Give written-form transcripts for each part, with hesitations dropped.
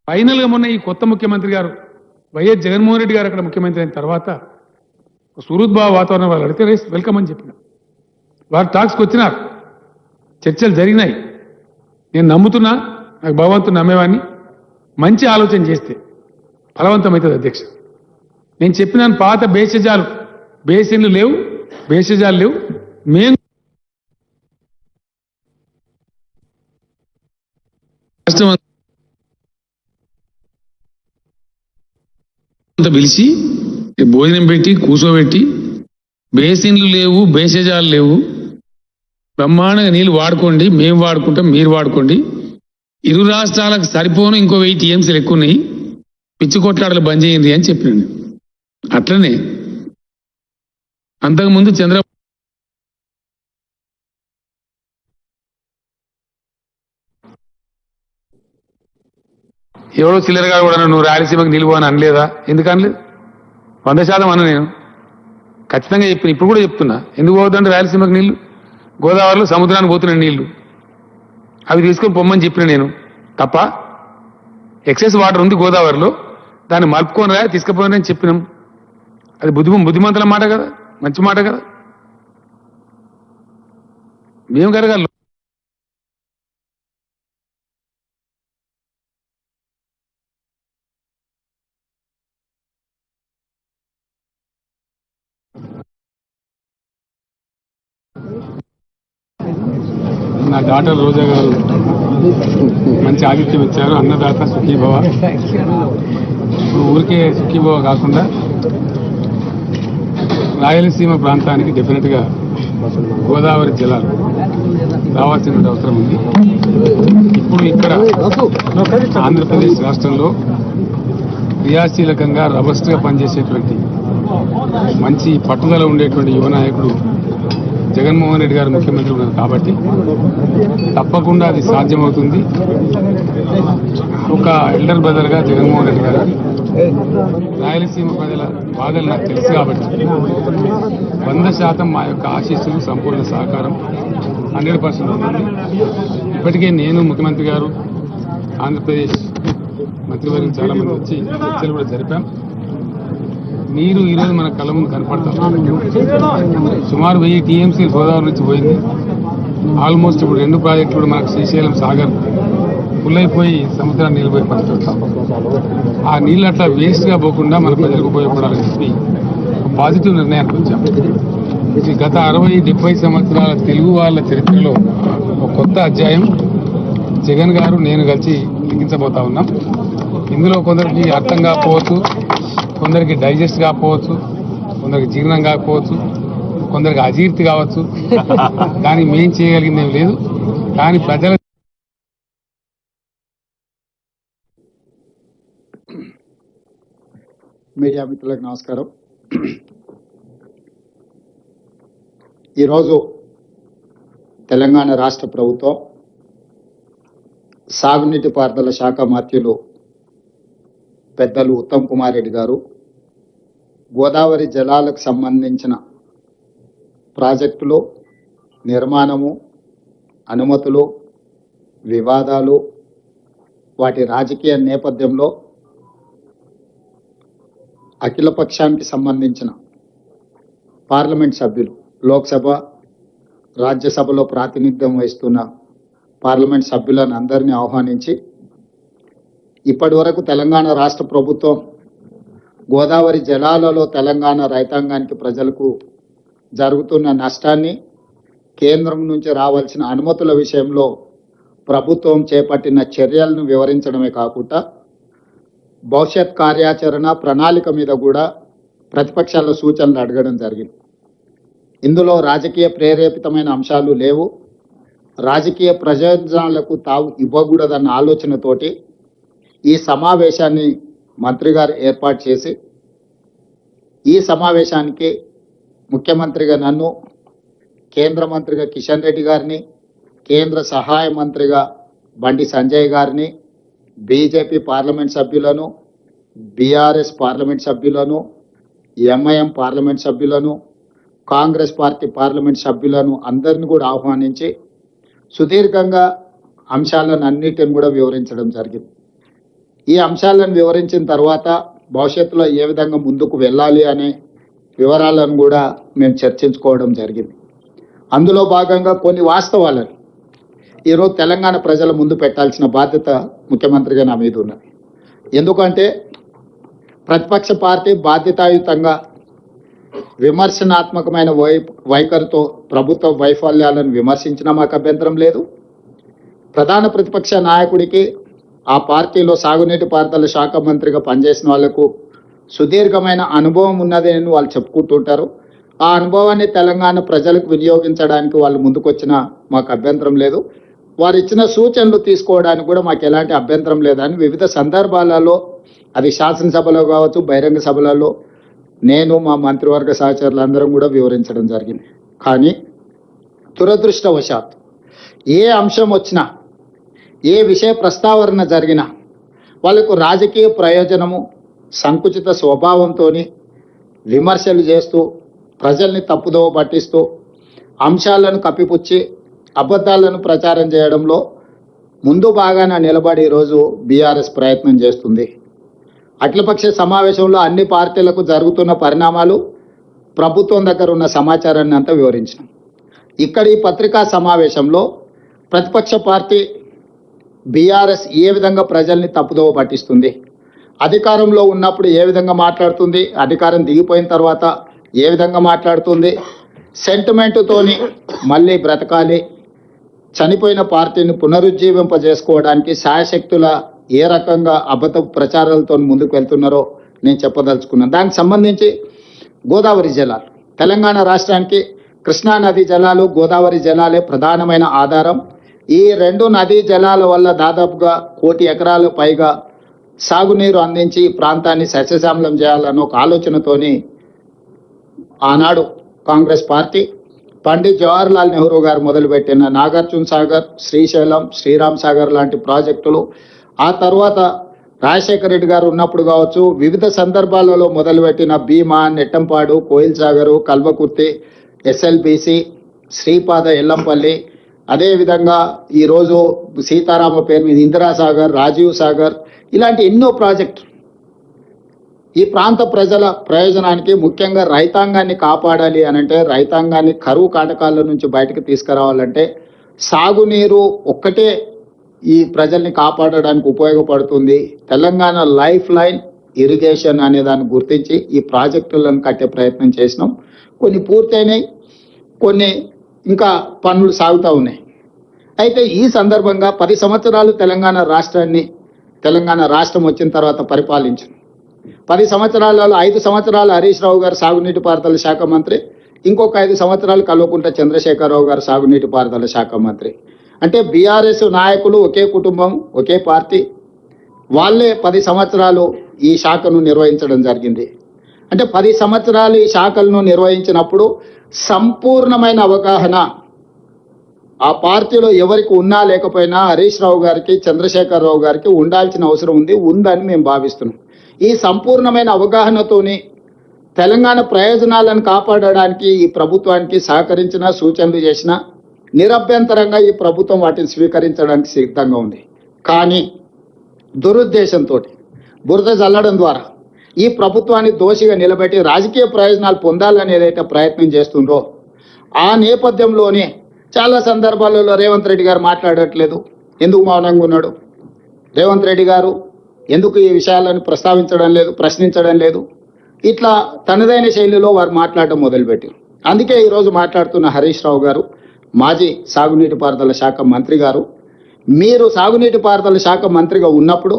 Final గా మొన్న ఈ కొత్త ముఖ్యమంత్రి గారు వైఎస్ జగన్మోహన్ రెడ్డి గారు అక్కడ ముఖ్యమంత్రి అయిన తర్వాత సుహృద్భావ వాతావరణం వాళ్ళు అడిగితే వెల్కమ్ అని చెప్పిన వారు టాక్స్కి వచ్చినారు, చర్చలు జరిగినాయి. నేను నమ్ముతున్నా, నాకు భగవంతుడు నమ్మేవాడిని. మంచి ఆలోచన చేస్తే ఫలవంతమవుతుంది అధ్యక్ష. నేను చెప్పినాను పాత బేషజాలు బేసిన్లు లేవు, బేషజాలు లేవు. మేము పిలిచి భోజనం పెట్టి కూర్చోబెట్టి బేసిన్లు లేవు, బేషజాలు లేవు, బ్రహ్మాండంగా నీళ్ళు వాడుకోండి, మేము వాడుకుంటాం, మీరు వాడుకోండి. ఇరు రాష్ట్రాలకు సరిపోను ఇంకో 1000 టీఎంసీలు ఎక్కువ ఉన్నాయి, పిచ్చి కొట్లాడలు బంద్ చేయండి అని చెప్పినాను. అట్లనే అంతకుముందు ఎవరో చిల్లరగా కూడా నువ్వు రాయలసీమకు నిలువు అని అనలేదా? ఎందుకు అనలేదు? 100% అన్న నేను ఖచ్చితంగా చెప్పిన, ఇప్పుడు కూడా చెప్తున్నా. ఎందుకు పోవద్దంటే రాయలసీమకు నీళ్లు, గోదావరిలో సముద్రానికి పోతున్నాయి నీళ్లు, అవి తీసుకొని పొమ్మని చెప్పిన నేను. తప్ప ఎక్సెస్ వాటర్ ఉంది గోదావరిలో, దాన్ని మలుపుకొని రా తీసుకుపోయినని చెప్పినాం. అది బుద్ధిమంతుల మాట కదా, మంచి మాట కదా. మేము కనుక నా డాక్టర్ రోజా గారు మంచి ఆతిథ్యం ఇచ్చారు. అన్నదాత సుఖీభవ. ఊరికే సుఖీభవ కాకుండా రాయలసీమ ప్రాంతానికి డెఫినెట్గా గోదావరి జలాలు రావాల్సిన అవసరం ఉంది. ఇప్పుడు ఇక్కడ ఆంధ్రప్రదేశ్ రాష్ట్రంలో క్రియాశీలకంగా రబస్ట్గా పనిచేసేటువంటి మంచి పట్టుదల ఉండేటువంటి యువ నాయకుడు జగన్మోహన్ రెడ్డి గారు ముఖ్యమంత్రి ఉన్నారు కాబట్టి తప్పకుండా అది సాధ్యమవుతుంది. ఒక ఎల్డర్ బ్రదర్గా జగన్మోహన్ రెడ్డి గారు రాయలసీమ ప్రజల బాధలు నాకు తెలుసు కాబట్టి 100% మా యొక్క ఆశీస్సులు, సంపూర్ణ సహకారం 100% ఉంటుంది. ఇప్పటికే నేను, ముఖ్యమంత్రి గారు, ఆంధ్రప్రదేశ్ మంత్రివర్గం చాలా మంది వచ్చి చర్చలు కూడా జరిపాం. నీరు ఈరోజు మన కళ్ళ ముందు కనపడతాం. సుమారు 1000 టీఎంసీ గోదావరి నుంచి పోయింది. ఆల్మోస్ట్ ఇప్పుడు 2 ప్రాజెక్టులు కూడా మనకు శ్రీశైలం సాగర్ ఫుల్ అయిపోయి సముద్రాన్ని నిలిపోయి పడుతుంటాం. ఆ నీళ్ళు అట్లా వేస్ట్గా పోకుండా మన ప్రజలకు ఉపయోగపడాలని చెప్పి పాజిటివ్ నిర్ణయానికి వచ్చాం. గత 60-70 సంవత్సరాల తెలుగు వాళ్ళ చరిత్రలో ఒక కొత్త అధ్యాయం జగన్ గారు, నేను కలిసి లిఖించబోతా ఉన్నాం. ఇందులో కొందరికి అర్థం కాకపోవచ్చు, కొందరికి డైజెస్ట్ కాకపోవచ్చు, కొందరికి జీర్ణం కాకపోవచ్చు, కొందరికి అజీర్తి కావచ్చు. కానీ మేం చేయగలిగింది ఏం లేదు. కానీ ప్రజల మీడియా మిత్రులకు నమస్కారం. ఈరోజు తెలంగాణ రాష్ట్ర ప్రభుత్వం సాగునీటి పారుదల శాఖ మంత్రులు పెద్దలు ఉత్తమ్ కుమార్ రెడ్డి గారు గోదావరి జలాలకు సంబంధించిన ప్రాజెక్టులు, నిర్మాణము, అనుమతులు, వివాదాలు, వాటి రాజకీయ నేపథ్యంలో అఖిలపక్షానికి సంబంధించిన పార్లమెంట్ సభ్యులు, లోక్సభ, రాజ్యసభలో ప్రాతినిధ్యం వహిస్తున్న పార్లమెంట్ సభ్యులను అందరినీ ఆహ్వానించి ఇప్పటి వరకు తెలంగాణ రాష్ట్ర ప్రభుత్వం గోదావరి జలాలలో తెలంగాణ రైతాంగానికి, ప్రజలకు జరుగుతున్న నష్టాన్ని, కేంద్రం నుంచి రావాల్సిన అనుమతుల విషయంలో ప్రభుత్వం చేపట్టిన చర్యలను వివరించడమే కాకుండా భవిష్యత్ కార్యాచరణ ప్రణాళిక మీద కూడా ప్రతిపక్షాల సూచనలు అడగడం జరిగింది. ఇందులో రాజకీయ ప్రేరేపితమైన అంశాలు లేవు. రాజకీయ ప్రయోజనాలకు తావు ఇవ్వకూడదన్న ఆలోచనతోటి ఈ సమావేశాన్ని మంత్రి గారు ఏర్పాటు చేసి, ఈ సమావేశానికి ముఖ్యమంత్రిగా నన్ను, కేంద్ర మంత్రిగా కిషన్ రెడ్డి గారిని, కేంద్ర సహాయ మంత్రిగా బండి సంజయ్ గారిని, బీజేపీ పార్లమెంట్ సభ్యులను, బీఆర్ఎస్ పార్లమెంట్ సభ్యులను, ఎంఐఎం పార్లమెంట్ సభ్యులను, కాంగ్రెస్ పార్టీ పార్లమెంట్ సభ్యులను అందరిని కూడా ఆహ్వానించి సుదీర్ఘంగా అంశాలను అన్నిటిని కూడా వివరించడం జరిగింది. ఈ అంశాలను వివరించిన తర్వాత భవిష్యత్తులో ఏ విధంగా ముందుకు వెళ్ళాలి అనే వివరాలను కూడా మేము చర్చించుకోవడం జరిగింది. అందులో భాగంగా కొన్ని వాస్తవాలను ఈరోజు తెలంగాణ ప్రజల ముందు పెట్టాల్సిన బాధ్యత ముఖ్యమంత్రిగా నా మీద ఉన్నది. ఎందుకంటే ప్రతిపక్ష పార్టీ బాధ్యతాయుతంగా విమర్శనాత్మకమైన వైఖరితో ప్రభుత్వ వైఫల్యాలను విమర్శించినా మాకు అభ్యంతరం లేదు. ప్రధాన ప్రతిపక్ష నాయకుడికి ఆ పార్టీలో సాగునీటి పారుదల శాఖ మంత్రిగా పనిచేసిన వాళ్లకు సుదీర్ఘమైన అనుభవం ఉన్నదని వాళ్ళు చెప్పుకుంటుంటారు. ఆ అనుభవాన్ని తెలంగాణ ప్రజలకు వినియోగించడానికి వాళ్ళు ముందుకొచ్చినా మాకు అభ్యంతరం లేదు. వారు ఇచ్చిన సూచనలు తీసుకోవడానికి కూడా మాకు ఎలాంటి అభ్యంతరం లేదని వివిధ సందర్భాలలో, అది శాసనసభలో కావచ్చు, బహిరంగ సభలలో నేను మా మంత్రివర్గ సహచరులందరం కూడా వివరించడం జరిగింది. కానీ దురదృష్టవశాత్తు ఏ అంశం వచ్చినా, ఏ విషయ ప్రస్తావన జరిగినా వాళ్ళకు రాజకీయ ప్రయోజనము, సంకుచిత స్వభావంతో విమర్శలు చేస్తూ ప్రజల్ని తప్పుదోవ పట్టిస్తూ అంశాలను కప్పిపుచ్చి అబద్ధాలను ప్రచారం చేయడంలో ముందు బాగానే నిలబడి ఈరోజు బీఆర్ఎస్ ప్రయత్నం చేస్తుంది. అఖిలపక్ష సమావేశంలో అన్ని పార్టీలకు జరుగుతున్న పరిణామాలు, ప్రభుత్వం దగ్గర ఉన్న సమాచారాన్ని అంతా వివరించినాం. ఇక్కడ ఈ పత్రికా సమావేశంలో ప్రతిపక్ష పార్టీ బీఆర్ఎస్ ఏ విధంగా ప్రజల్ని తప్పుదోవ పట్టిస్తుంది, అధికారంలో ఉన్నప్పుడు ఏ విధంగా మాట్లాడుతుంది, అధికారం దిగిపోయిన తర్వాత ఏ విధంగా మాట్లాడుతుంది, సెంటిమెంటుతోని మళ్ళీ బ్రతకాలి, చనిపోయిన పార్టీని పునరుజ్జీవింపజేసుకోవడానికి శాయశక్తుల ఏ రకంగా అబద్ధ ప్రచారాలతో ముందుకు వెళ్తున్నారో నేను చెప్పదలుచుకున్నాను. దానికి సంబంధించి గోదావరి జలాలు, తెలంగాణ రాష్ట్రానికి కృష్ణా నదీ జలాలు, గోదావరి జలాలే ప్రధానమైన ఆధారం. ఈ రెండు నదీ జలాల వల్ల దాదాపుగా 1 కోటి ఎకరాలు పైగా సాగునీరు అందించి ప్రాంతాన్ని సస్యశ్యామలం చేయాలన్న ఒక ఆలోచనతోని ఆనాడు కాంగ్రెస్ పార్టీ పండిత్ జవహర్లాల్ నెహ్రూ గారు మొదలుపెట్టిన నాగార్జున సాగర్, శ్రీశైలం, శ్రీరామ్ సాగర్ లాంటి ప్రాజెక్టులు, ఆ తర్వాత రాజశేఖర రెడ్డి గారు ఉన్నప్పుడు కావచ్చు, వివిధ సందర్భాలలో మొదలుపెట్టిన భీమా, నెట్టంపాడు, కోయిల్ సాగరు, కల్వకుర్తి, ఎస్ఎల్బిసి, శ్రీపాద, ఎల్లంపల్లి, అదేవిధంగా ఈరోజు సీతారామ పేరు మీద ఇందిరాసాగర్, రాజీవ్ సాగర్, ఇలాంటి ఎన్నో ప్రాజెక్టులు ఈ ప్రాంత ప్రజల ప్రయోజనానికి, ముఖ్యంగా రైతాంగాన్ని కాపాడాలి అనంటే, రైతాంగాన్ని కరువు కాటకాల నుంచి బయటకు తీసుకురావాలంటే సాగునీరు ఒక్కటే ఈ ప్రజల్ని కాపాడడానికి ఉపయోగపడుతుంది. తెలంగాణ లైఫ్ లైన్ ఇరిగేషన్ అనే దాన్ని గుర్తించి ఈ ప్రాజెక్టులను కట్టే ప్రయత్నం చేసినాం. కొన్ని పూర్తయినాయి, కొన్ని ఇంకా పనులు సాగుతూ ఉన్నాయి. అయితే ఈ సందర్భంగా 10 సంవత్సరాలు తెలంగాణ రాష్ట్రం వచ్చిన తర్వాత పరిపాలించింది. 10 సంవత్సరాలలో 5 సంవత్సరాలు హరీష్ రావు గారు సాగునీటి పారుదల శాఖ మంత్రి, ఇంకొక 5 సంవత్సరాలు కల్వకుంట్ల చంద్రశేఖరరావు గారు సాగునీటి పారుదల శాఖ మంత్రి. అంటే బీఆర్ఎస్ నాయకులు ఒకే కుటుంబం, ఒకే పార్టీ, వాళ్ళే 10 సంవత్సరాలు ఈ శాఖను నిర్వహించడం జరిగింది. అంటే 10 సంవత్సరాలు ఈ శాఖలను నిర్వహించినప్పుడు సంపూర్ణమైన అవగాహన ఆ పార్టీలో ఎవరికి ఉన్నా లేకపోయినా హరీష్ రావు గారికి, చంద్రశేఖరరావు గారికి ఉండాల్సిన అవసరం ఉందని మేము భావిస్తున్నాం. ఈ సంపూర్ణమైన అవగాహనతోని తెలంగాణ ప్రయోజనాలను కాపాడడానికి ఈ ప్రభుత్వానికి సహకరించిన, సూచనలు చేసిన నిరభ్యంతరంగా ఈ ప్రభుత్వం వాటిని స్వీకరించడానికి సిద్ధంగా ఉంది. కానీ దురుద్దేశంతో బురద జల్లడం ద్వారా ఈ ప్రభుత్వాన్ని దోషిగా నిలబెట్టి రాజకీయ ప్రయోజనాలు పొందాలని ఏదైతే ప్రయత్నం చేస్తుందో, ఆ నేపథ్యంలోనే చాలా సందర్భాలలో రేవంత్ రెడ్డి గారు మాట్లాడట్లేదు. ఎందుకు మౌనంగా ఉన్నాడు? రేవంత్ రెడ్డి గారు ఎందుకు ఈ విషయాలను ప్రశ్నించడం లేదు? ఇట్లా తనదైన శైలిలో వారు మాట్లాడడం మొదలుపెట్టారు. అందుకే ఈరోజు మాట్లాడుతున్న హరీష్ రావు గారు, మాజీ సాగునీటి పారుదల శాఖ మంత్రి గారు, మీరు సాగునీటి పారుదల శాఖ మంత్రిగా ఉన్నప్పుడు,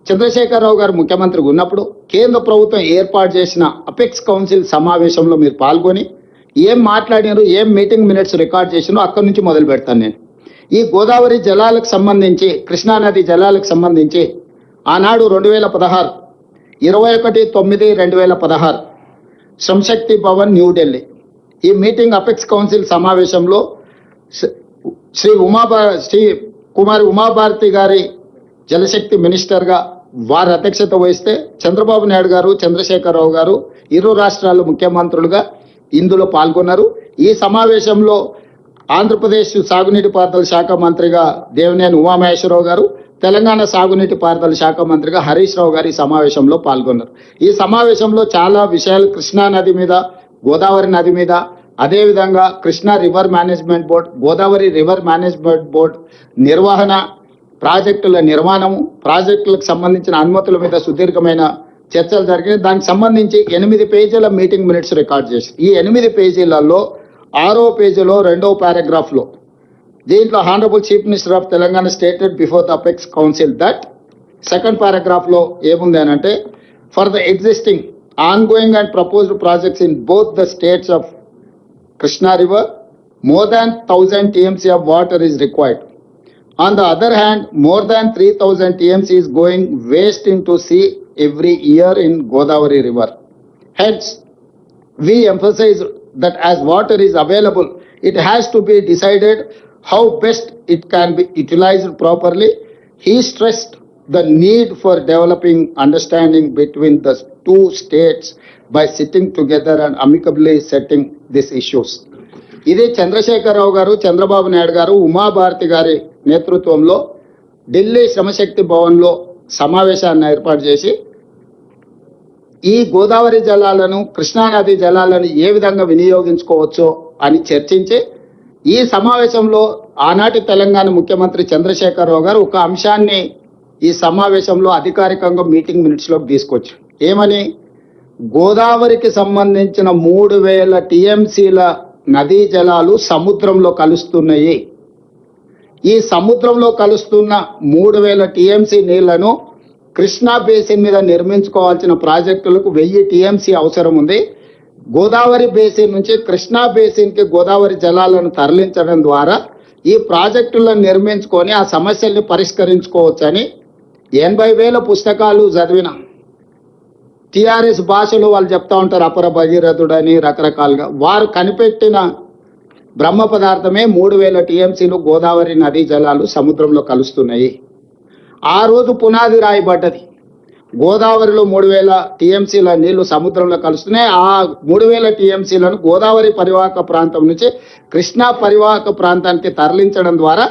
చంద్రశేఖరరావు గారు ముఖ్యమంత్రిగా ఉన్నప్పుడు కేంద్ర ప్రభుత్వం ఏర్పాటు చేసిన అపెక్స్ కౌన్సిల్ సమావేశంలో మీరు పాల్గొని ఏం మాట్లాడినారు, ఏం మీటింగ్ మినిట్స్ రికార్డ్ చేసినారో అక్కడి నుంచి మొదలు పెడతాను నేను. ఈ గోదావరి జలాలకు సంబంధించి, కృష్ణానది జలాలకు సంబంధించి ఆనాడు 2016 21/9/2016 శ్రమశక్తి భవన్, న్యూఢిల్లీ ఈ మీటింగ్ అపెక్స్ కౌన్సిల్ సమావేశంలో శ్రీ కుమారి ఉమాభారతి గారి జలశక్తి మినిస్టర్గా వారి అధ్యక్షత వహిస్తే, చంద్రబాబు నాయుడు గారు, చంద్రశేఖరరావు గారు ఇరు రాష్ట్రాల ముఖ్యమంత్రులుగా ఇందులో పాల్గొన్నారు. ఈ సమావేశంలో ఆంధ్రప్రదేశ్ సాగునీటి పారుదల శాఖ మంత్రిగా దేవినేని ఉమామహేశ్వరరావు గారు, తెలంగాణ సాగునీటి పారుదల శాఖ మంత్రిగా హరీష్ రావు గారు ఈ సమావేశంలో పాల్గొన్నారు. ఈ సమావేశంలో చాలా విషయాలు కృష్ణా నది మీద, గోదావరి నది మీద, అదేవిధంగా Krishna river management board, Godavari river management board నిర్వహణ, ప్రాజెక్టుల నిర్మాణము, ప్రాజెక్టులకు సంబంధించిన అనుమతుల మీద సుదీర్ఘమైన చర్చలు జరిగినాయి. దానికి సంబంధించి 8 పేజీల మీటింగ్ మినిట్స్ రికార్డ్ చేశారు. ఈ 8 పేజీలలో 6వ పేజీలో 2వ పారాగ్రాఫ్లో దీంట్లో honourable chief minister of Telangana stated before the apex council that, second పారాగ్రాఫ్లో ఏముంది అని అంటే, for the existing ongoing and proposed projects in both the states of Krishna River, more than 1000 TMC of water is required. On the other hand, more than 3000 TMC is going waste into sea every year in Godavari River. Hence, we emphasize that as water is available, it has to be decided how best it can be utilized properly. He stressed the need for developing understanding between the two states by sitting together and amicably setting these issues. ఇది చంద్రశేఖరరావు గారు, చంద్రబాబు నాయుడు గారు, ఉమాభారతి గారి నేతృత్వంలో ఢిల్లీ శ్రమశక్తి భవన్లో సమావేశాన్ని ఏర్పాటు చేసి ఈ గోదావరి జలాలను, కృష్ణానది జలాలను ఏ విధంగా వినియోగించుకోవచ్చో అని చర్చించి, ఈ సమావేశంలో ఆనాటి తెలంగాణ ముఖ్యమంత్రి చంద్రశేఖరరావు గారు ఒక అంశాన్ని ఈ సమావేశంలో అధికారికంగా మీటింగ్ మినిట్స్లోకి తీసుకొచ్చారు. ఏమని? గోదావరికి సంబంధించిన 3000 టీఎంసీల నదీ జలాలు సముద్రంలో కలుస్తున్నాయి. ఈ సముద్రంలో కలుస్తున్న 3000 టీఎంసీ నీళ్లను కృష్ణా బేసిన్ మీద నిర్మించుకోవాల్సిన ప్రాజెక్టులకు 1000 టీఎంసీ అవసరం ఉంది. గోదావరి బేసిన్ నుంచి కృష్ణా బేసిన్కి గోదావరి జలాలను తరలించడం ద్వారా ఈ ప్రాజెక్టులను నిర్మించుకొని ఆ సమస్యల్ని పరిష్కరించుకోవచ్చని 80,000 పుస్తకాలు చదివిన టిఆర్ఎస్ భాషలో వాళ్ళు చెప్తా ఉంటారు, అపర భగీరథుడని రకరకాలుగా. వారు కనిపెట్టిన బ్రహ్మ పదార్థమే 3000 టీఎంసీలు గోదావరి నదీ జలాలు సముద్రంలో కలుస్తున్నాయి. ఆ రోజు పునాది రాయబడ్డది. గోదావరిలో 3000 టీఎంసీల నీళ్లు సముద్రంలో కలుస్తున్నాయి. ఆ 3000 టీఎంసీలను గోదావరి పరివాహక ప్రాంతం నుంచి కృష్ణా పరివాహక ప్రాంతానికి తరలించడం ద్వారా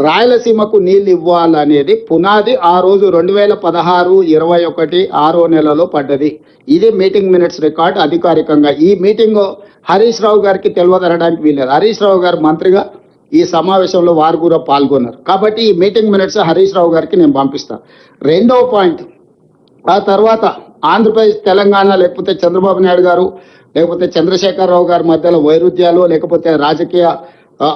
రాయలసీమకు నీళ్లు ఇవ్వాలనేది పునాది ఆ రోజు 2016-21 6వ నెలలో పడ్డది. ఇది మీటింగ్ మినిట్స్ రికార్డ్ అధికారికంగా. ఈ మీటింగ్ హరీష్ రావు గారికి తెలియదనడానికి వీలేదు. హరీష్ రావు గారు మంత్రిగా ఈ సమావేశంలో వారు కూడా పాల్గొన్నారు. కాబట్టి ఈ మీటింగ్ మినిట్స్ హరీష్ రావు గారికి నేను పంపిస్తాను. 2వ పాయింట్, ఆ తర్వాత ఆంధ్రప్రదేశ్, తెలంగాణ, లేకపోతే చంద్రబాబు నాయుడు గారు, లేకపోతే చంద్రశేఖరరావు గారి మధ్యలో వైరుధ్యాలు, లేకపోతే రాజకీయ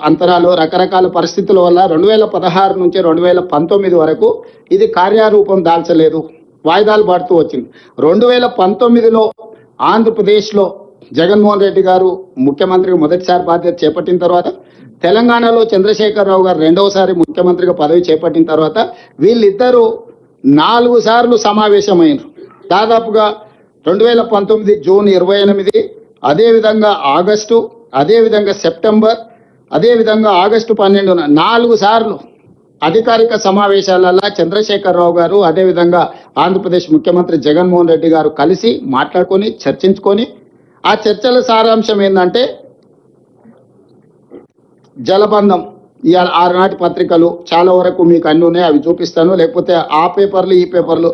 అంతరాలు, రకరకాల పరిస్థితుల వల్ల 2016 నుంచి 2019 వరకు ఇది కార్యరూపం దాల్చలేదు, వాయిదాలు పడుతూ వచ్చింది. 2019లో ఆంధ్రప్రదేశ్లో జగన్మోహన్ రెడ్డి గారు ముఖ్యమంత్రిగా మొదటిసారి బాధ్యత చేపట్టిన తర్వాత, తెలంగాణలో చంద్రశేఖరరావు గారు రెండవసారి ముఖ్యమంత్రిగా పదవి చేపట్టిన తర్వాత వీళ్ళిద్దరూ 4 సార్లు సమావేశమైనారు. దాదాపుగా 2019 జూన్ 28, అదేవిధంగా ఆగస్టు, అదేవిధంగా సెప్టెంబర్, అదేవిధంగా ఆగస్టు 12న 4 సార్లు అధికారిక సమావేశాలలో చంద్రశేఖరరావు గారు, అదేవిధంగా ఆంధ్రప్రదేశ్ ముఖ్యమంత్రి జగన్మోహన్ రెడ్డి గారు కలిసి మాట్లాడుకొని చర్చించుకొని, ఆ చర్చల సారాంశం ఏంటంటే జలబంధం. ఇవాళ ఆనాటి పత్రికలు చాలా వరకు మీకు అన్ని ఉన్నాయి, అవి చూపిస్తాను. లేకపోతే ఆ పేపర్లు ఈ పేపర్లు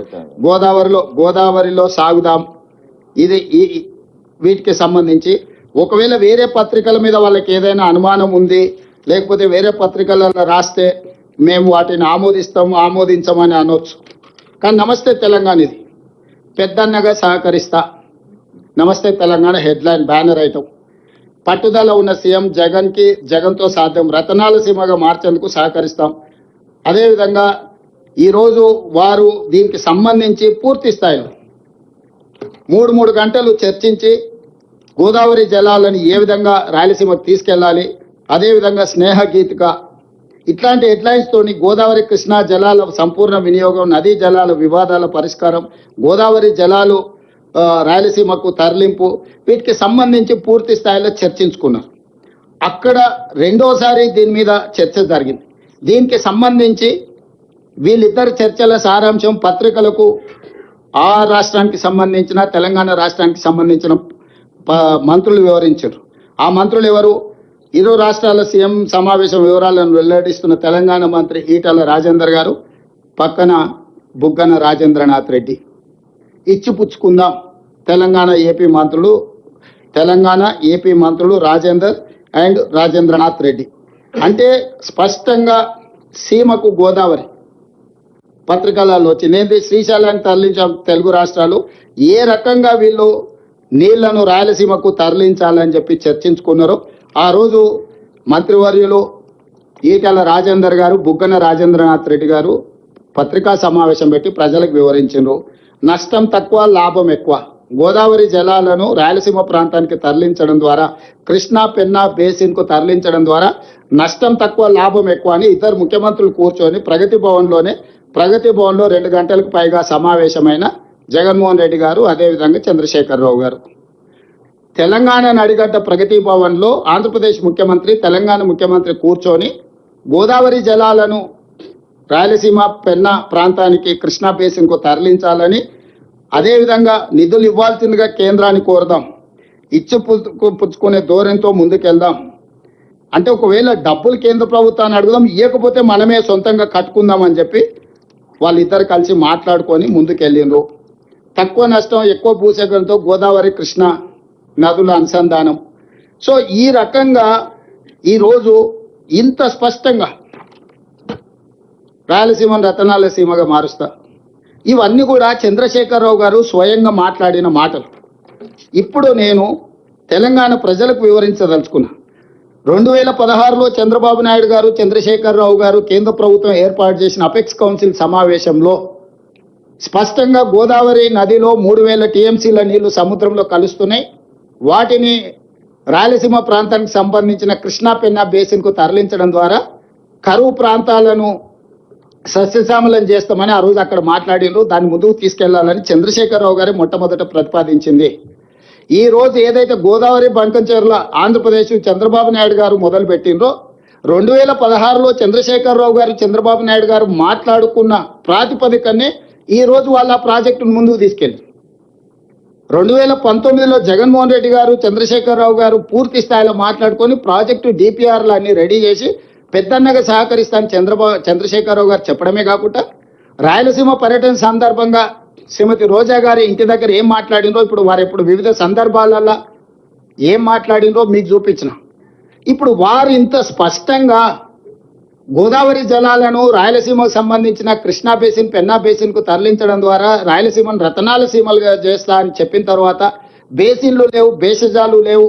గోదావరిలో సాగుదాం, ఇది వీటికి సంబంధించి ఒకవేళ వేరే పత్రికల మీద వాళ్ళకి ఏదైనా అనుమానం ఉంది, లేకపోతే వేరే పత్రికలలో రాస్తే మేము వాటిని ఆమోదించమని అనొచ్చు. కానీ నమస్తే తెలంగాణ ఇది పెద్దన్నగా సహకరిస్తా, నమస్తే తెలంగాణ హెడ్లైన్ బ్యానర్ ఐటమ్. పట్టుదల ఉన్న సీఎం జగన్తో సాధ్యం, రతనాల సీమగా మార్చేందుకు సహకరిస్తాం. అదేవిధంగా ఈరోజు వారు దీనికి సంబంధించి పూర్తి స్థాయిలో 3 గంటలు చర్చించి గోదావరి జలాలను ఏ విధంగా రాయలసీమకు తీసుకెళ్లాలి, అదేవిధంగా స్నేహగీతిక, ఇట్లాంటి హెడ్లైన్స్ తోని గోదావరి కృష్ణా జలాల సంపూర్ణ వినియోగం, నదీ జలాల వివాదాల పరిష్కారం, గోదావరి జలాలు రాయలసీమకు తరలింపు, వీటికి సంబంధించి పూర్తి స్థాయిలో చర్చించుకున్నారు. అక్కడ రెండోసారి దీని మీద చర్చ జరిగింది. దీనికి సంబంధించి వీళ్ళిద్దరు చర్చల సారాంశం పత్రికలకు ఆ రాష్ట్రానికి సంబంధించిన, తెలంగాణ రాష్ట్రానికి సంబంధించిన మంత్రులు వివరించారు. ఆ మంత్రులు ఎవరు? ఇరు రాష్ట్రాల సీఎం సమావేశం వివరాలను వెల్లడిస్తున్న తెలంగాణ మంత్రి ఈటల రాజేందర్ గారు, పక్కన బుగ్గన రాజేంద్రనాథ్ రెడ్డి. ఇచ్చిపుచ్చుకుందాం తెలంగాణ ఏపీ మంత్రులు రాజేందర్ అండ్ రాజేంద్రనాథ్ రెడ్డి. అంటే స్పష్టంగా సీమకు గోదావరి పత్రికలలో వచ్చింది. శ్రీశైలానికి తరలించాం తెలుగు రాష్ట్రాలు. ఏ రకంగా వీళ్ళు నీళ్లను రాయలసీమకు తరలించాలని చెప్పి చర్చించుకున్నారో ఆ రోజు మంత్రివర్యులు ఈటెల రాజేందర్ గారు, బుగ్గన రాజేంద్రనాథ్ రెడ్డి గారు పత్రికా సమావేశం పెట్టి ప్రజలకు వివరించారు. నష్టం తక్కువ, లాభం ఎక్కువ. గోదావరి జలాలను రాయలసీమ ప్రాంతానికి తరలించడం ద్వారా, కృష్ణా పెన్నా బేసిన్కు తరలించడం ద్వారా నష్టం తక్కువ, లాభం ఎక్కువ అని ఇద్దరు ముఖ్యమంత్రులు కూర్చొని ప్రగతి భవన్లో 2 గంటలకు పైగా సమావేశమైన జగన్మోహన్ రెడ్డి గారు, అదేవిధంగా చంద్రశేఖరరావు గారు. తెలంగాణ నడిగడ్డ ప్రగతి భవన్లో ఆంధ్రప్రదేశ్ ముఖ్యమంత్రి, తెలంగాణ ముఖ్యమంత్రి కూర్చొని గోదావరి జలాలను రాయలసీమ పెన్నా ప్రాంతానికి, కృష్ణా బేసిన్కు తరలించాలని, అదేవిధంగా నిధులు ఇవ్వాల్సిందిగా కేంద్రాన్ని కోరదాం, పుచ్చుకునే ధోరణితో ముందుకెళ్దాం. అంటే ఒకవేళ డబ్బులు కేంద్ర ప్రభుత్వాన్ని అడుగుదాం, ఇవ్వకపోతే మనమే సొంతంగా కట్టుకుందామని చెప్పి వాళ్ళిద్దరు కలిసి మాట్లాడుకొని ముందుకెళ్ళిండ్రు. తక్కువ నష్టం, ఎక్కువ భూసేకరణతో గోదావరి కృష్ణ నదుల అనుసంధానం. సో ఈ రకంగా ఈరోజు ఇంత స్పష్టంగా రాయలసీమను రతనాల సీమగా మారుస్తా. ఇవన్నీ కూడా చంద్రశేఖరరావు గారు స్వయంగా మాట్లాడిన మాటలు. ఇప్పుడు నేను తెలంగాణ ప్రజలకు వివరించదలుచుకున్నా. 2016లో చంద్రబాబు నాయుడు గారు, చంద్రశేఖరరావు గారు కేంద్ర ప్రభుత్వం ఏర్పాటు చేసిన అపెక్స్ కౌన్సిల్ సమావేశంలో స్పష్టంగా గోదావరి నదిలో 3000 టీఎంసీల నీళ్లు సముద్రంలో కలుస్తున్నాయి. వాటిని రాయలసీమ ప్రాంతానికి సంబంధించిన కృష్ణా పెన్నా బేసిన్కు తరలించడం ద్వారా కరువు ప్రాంతాలను సస్యశ్యామలం చేస్తామని ఆ రోజు అక్కడ మాట్లాడినరు. దాన్ని ముందుకు తీసుకెళ్లాలని చంద్రశేఖరరావు గారే మొట్టమొదట ప్రతిపాదించింది. ఈ రోజు ఏదైతే గోదావరి బంకంచెర్ల ఆంధ్రప్రదేశ్ చంద్రబాబు నాయుడు గారు మొదలు పెట్టినరో, 2016లో చంద్రశేఖరరావు గారు, చంద్రబాబు నాయుడు గారు మాట్లాడుకున్న ప్రాతిపదికనే ఈ రోజు వాళ్ళ ప్రాజెక్టును ముందుకు తీసుకెళ్ళి 2019లో జగన్మోహన్ రెడ్డి గారు, చంద్రశేఖరరావు గారు పూర్తి స్థాయిలో మాట్లాడుకొని ప్రాజెక్టు డిపిఆర్లు అన్ని రెడీ చేసి పెద్దన్నగా సహకరిస్తాను చంద్రశేఖరరావు గారు చెప్పడమే కాకుండా, రాయలసీమ పర్యటన సందర్భంగా శ్రీమతి రోజా గారి ఇంటి దగ్గర ఏం మాట్లాడినరో, ఇప్పుడు వివిధ సందర్భాలలో ఏం మాట్లాడినరో మీకు చూపించిన. ఇప్పుడు వారు ఇంత స్పష్టంగా గోదావరి జలాలను రాయలసీమకు సంబంధించిన కృష్ణా బేసిన్, పెన్నా బేసిన్కు తరలించడం ద్వారా రాయలసీమను రతనాల సీమలుగా చేస్తా అని చెప్పిన తర్వాత బేసిన్లు లేవు, భేషజాలు లేవు,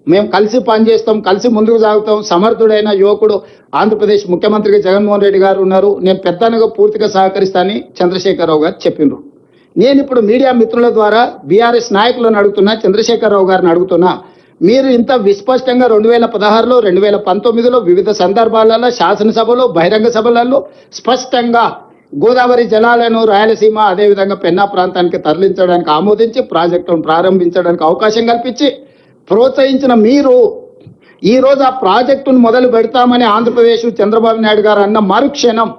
మేము కలిసి పనిచేస్తాం, కలిసి ముందుకు సాగుతాం, సమర్థుడైన యువకుడు ఆంధ్రప్రదేశ్ ముఖ్యమంత్రిగా జగన్మోహన్ రెడ్డి గారు ఉన్నారు, నేను పెద్దనగా పూర్తిగా సహకరిస్తానని చంద్రశేఖరరావు గారు చెప్పిండ్రు. నేను ఇప్పుడు మీడియా మిత్రుల ద్వారా బీఆర్ఎస్ నాయకులను అడుగుతున్నా, చంద్రశేఖరరావు గారిని అడుగుతున్నా, మీరు ఇంత విస్పష్టంగా 2016లో 2019లో వివిధ సందర్భాలలో శాసనసభలో, బహిరంగ సభలలో స్పష్టంగా గోదావరి జలాలను రాయలసీమ, అదేవిధంగా పెన్నా ప్రాంతానికి తరలించడానికి ఆమోదించి ప్రాజెక్టును ప్రారంభించడానికి అవకాశం కల్పించి ప్రోత్సహించిన మీరు ఈ రోజు ఆ ప్రాజెక్టును మొదలు పెడతామని ఆంధ్రప్రదేశ్ చంద్రబాబు నాయుడు గారు అన్న మరుక్షణం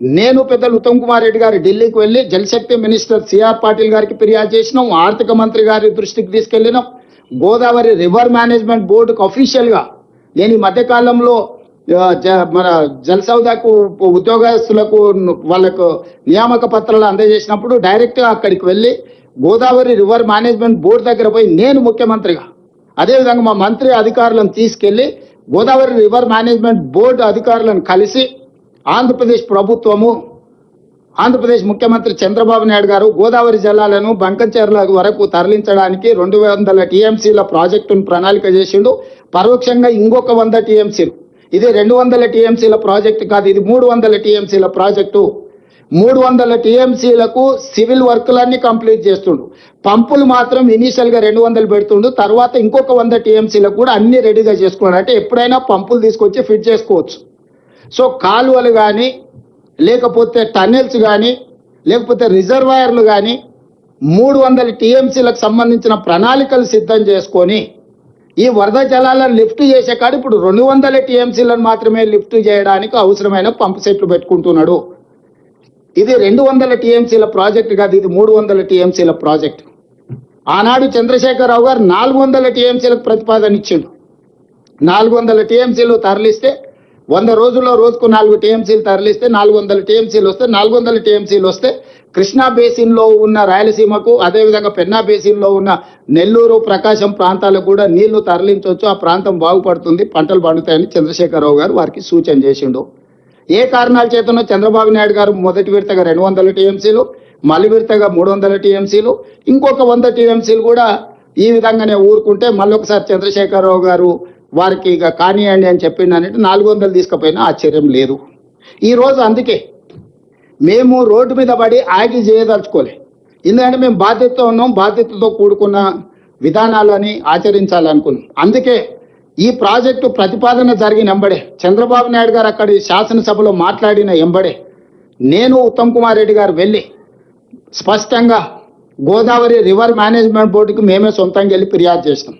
నేను పెద్దలు ఉత్తమ్ కుమార్ రెడ్డి గారు ఢిల్లీకి వెళ్ళి జలశక్తి మినిస్టర్ సిఆర్ పాటిల్ గారికి ఫిర్యాదు చేసినాం, ఆర్థిక మంత్రి గారి దృష్టికి తీసుకెళ్లినాం. గోదావరి రివర్ మేనేజ్మెంట్ బోర్డుకు అఫీషియల్గా నేను ఈ మధ్యకాలంలో మన జలసౌదాకు ఉద్యోగస్తులకు వాళ్ళకు నియామక పత్రాలు అందజేసినప్పుడు డైరెక్ట్గా అక్కడికి వెళ్ళి గోదావరి రివర్ మేనేజ్మెంట్ బోర్డు దగ్గర పోయి నేను ముఖ్యమంత్రిగా, అదేవిధంగా మా మంత్రి అధికారులను తీసుకెళ్లి గోదావరి రివర్ మేనేజ్మెంట్ బోర్డు అధికారులను కలిసి ఆంధ్రప్రదేశ్ ప్రభుత్వము, ఆంధ్రప్రదేశ్ ముఖ్యమంత్రి చంద్రబాబు నాయుడు గారు గోదావరి జలాలను బంకంచెర్ల వరకు తరలించడానికి 200 టీఎంసీల ప్రాజెక్టును ప్రణాళిక చేసిండు. పరోక్షంగా ఇంకొక 100 టీఎంసీలు, ఇది 200 టీఎంసీల ప్రాజెక్టు కాదు, ఇది 300 టీఎంసీల ప్రాజెక్టు. 300 టీఎంసీలకు సివిల్ వర్కులన్నీ కంప్లీట్ చేస్తుండు. పంపులు మాత్రం ఇనీషియల్గా 200 పెడుతుండు, తర్వాత ఇంకొక 100 టీఎంసీలకు కూడా అన్ని రెడీగా చేసుకున్నాడు. అంటే ఎప్పుడైనా పంపులు తీసుకొచ్చి ఫిట్ చేసుకోవచ్చు. సో కాలువలు కానీ, లేకపోతే టన్నెల్స్ కానీ, లేకపోతే రిజర్వాయర్లు కానీ 300 టీఎంసీలకు సంబంధించిన ప్రణాళికలు సిద్ధం చేసుకొని ఈ వరద జలాలను లిఫ్ట్ చేసే కాదు ఇప్పుడు 200 టీఎంసీలను మాత్రమే లిఫ్ట్ చేయడానికి అవసరమైన పంపు సెట్లు పెట్టుకుంటున్నాడు. ఇది 200 టీఎంసీల ప్రాజెక్టు కాదు, ఇది 300 టీఎంసీల ప్రాజెక్టు. ఆనాడు చంద్రశేఖరరావు గారు 400 టీఎంసీలకు ప్రతిపాదన ఇచ్చిండు. 400 టీఎంసీలు తరలిస్తే 100 రోజుల్లో రోజుకు 4 టీఎంసీలు తరలిస్తే 400 టీఎంసీలు వస్తే 400 టీఎంసీలు వస్తే కృష్ణా బేసిన్లో ఉన్న రాయలసీమకు అదేవిధంగా పెన్నా బేసిన్లో ఉన్న నెల్లూరు ప్రకాశం ప్రాంతాలకు కూడా నీళ్లు తరలించవచ్చు, ఆ ప్రాంతం బాగుపడుతుంది, పంటలు పండుతాయని చంద్రశేఖరరావు గారు వారికి సూచన చేసిండు. ఏ కారణాల చేతనో చంద్రబాబు నాయుడు గారు మొదటి విడతగా 200 టీఎంసీలు, మళ్ళీ విడతగా 300 టీఎంసీలు, ఇంకొక 100 టీఎంసీలు కూడా ఈ విధంగానే ఊరుకుంటే మళ్ళొకసారి చంద్రశేఖరరావు గారు వారికి ఇక కానియండి అని చెప్పిండనంటే 400 తీసుకుపోయినా ఆశ్చర్యం లేదు. ఈరోజు అందుకే మేము రోడ్డు మీద పడి ఆగి చేయదలుచుకోలే. ఎందుకంటే మేము బాధ్యతతో ఉన్నాం, బాధ్యతతో కూడుకున్న విధానాలని ఆచరించాలనుకున్నాం. అందుకే ఈ ప్రాజెక్టు ప్రతిపాదన జరిగిన ఎంబడే చంద్రబాబు నాయుడు గారు అక్కడి శాసనసభలో మాట్లాడిన ఎంబడే నేను ఉత్తమ్ కుమార్ రెడ్డి గారు వెళ్ళి స్పష్టంగా గోదావరి రివర్ మేనేజ్మెంట్ బోర్డుకి మేమే సొంతంగా వెళ్ళి ఫిర్యాదు చేసినాం.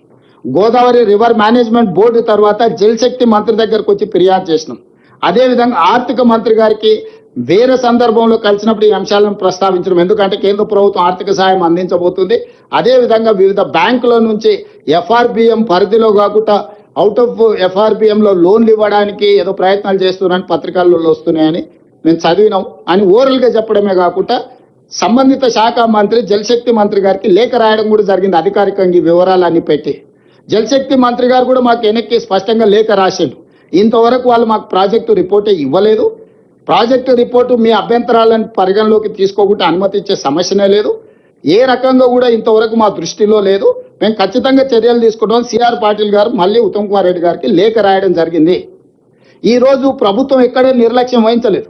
గోదావరి రివర్ మేనేజ్మెంట్ బోర్డు తర్వాత జలశక్తి మంత్రి దగ్గరకు వచ్చి ఫిర్యాదు చేసినాం. అదేవిధంగా ఆర్థిక మంత్రి గారికి వేరే సందర్భంలో కలిసినప్పుడు ఈ అంశాలను ప్రస్తావించడం, ఎందుకంటే కేంద్ర ప్రభుత్వం ఆర్థిక సాయం అందించబోతుంది. అదేవిధంగా వివిధ బ్యాంకుల నుంచి ఎఫ్ఆర్బిఎం పరిధిలో కాకుండా అవుట్ ఆఫ్ ఎఫ్ఆర్బిఎంలో లోన్లు ఇవ్వడానికి ఏదో ప్రయత్నాలు చేస్తున్నారని పత్రికల్లో వస్తున్నాయని మేము చదివినాం అని ఓరల్గా చెప్పడమే కాకుండా సంబంధిత శాఖ మంత్రి జలశక్తి మంత్రి గారికి లేఖ రాయడం కూడా జరిగింది. అధికారికంగా ఈ వివరాలన్నీ పెట్టి జలశక్తి మంత్రి గారు కూడా మాకు వెనక్కి స్పష్టంగా లేఖ రాసిండు. ఇంతవరకు వాళ్ళు మాకు ప్రాజెక్టు రిపోర్టే ఇవ్వలేదు, ప్రాజెక్టు రిపోర్టు మీ అభ్యంతరాలను పరిగణలోకి తీసుకోకుండా అనుమతి ఇచ్చే సమస్యనే లేదు, ఏ రకంగా కూడా ఇంతవరకు మా దృష్టిలో లేదు, మేము ఖచ్చితంగా చర్యలు తీసుకుంటాం. సిఆర్ పాటిల్ గారు మళ్ళీ ఉత్తమ్ కుమార్ రెడ్డి గారికి లేఖ రాయడం జరిగింది. ఈరోజు ప్రభుత్వం ఎక్కడే నిర్లక్ష్యం వహించలేదు.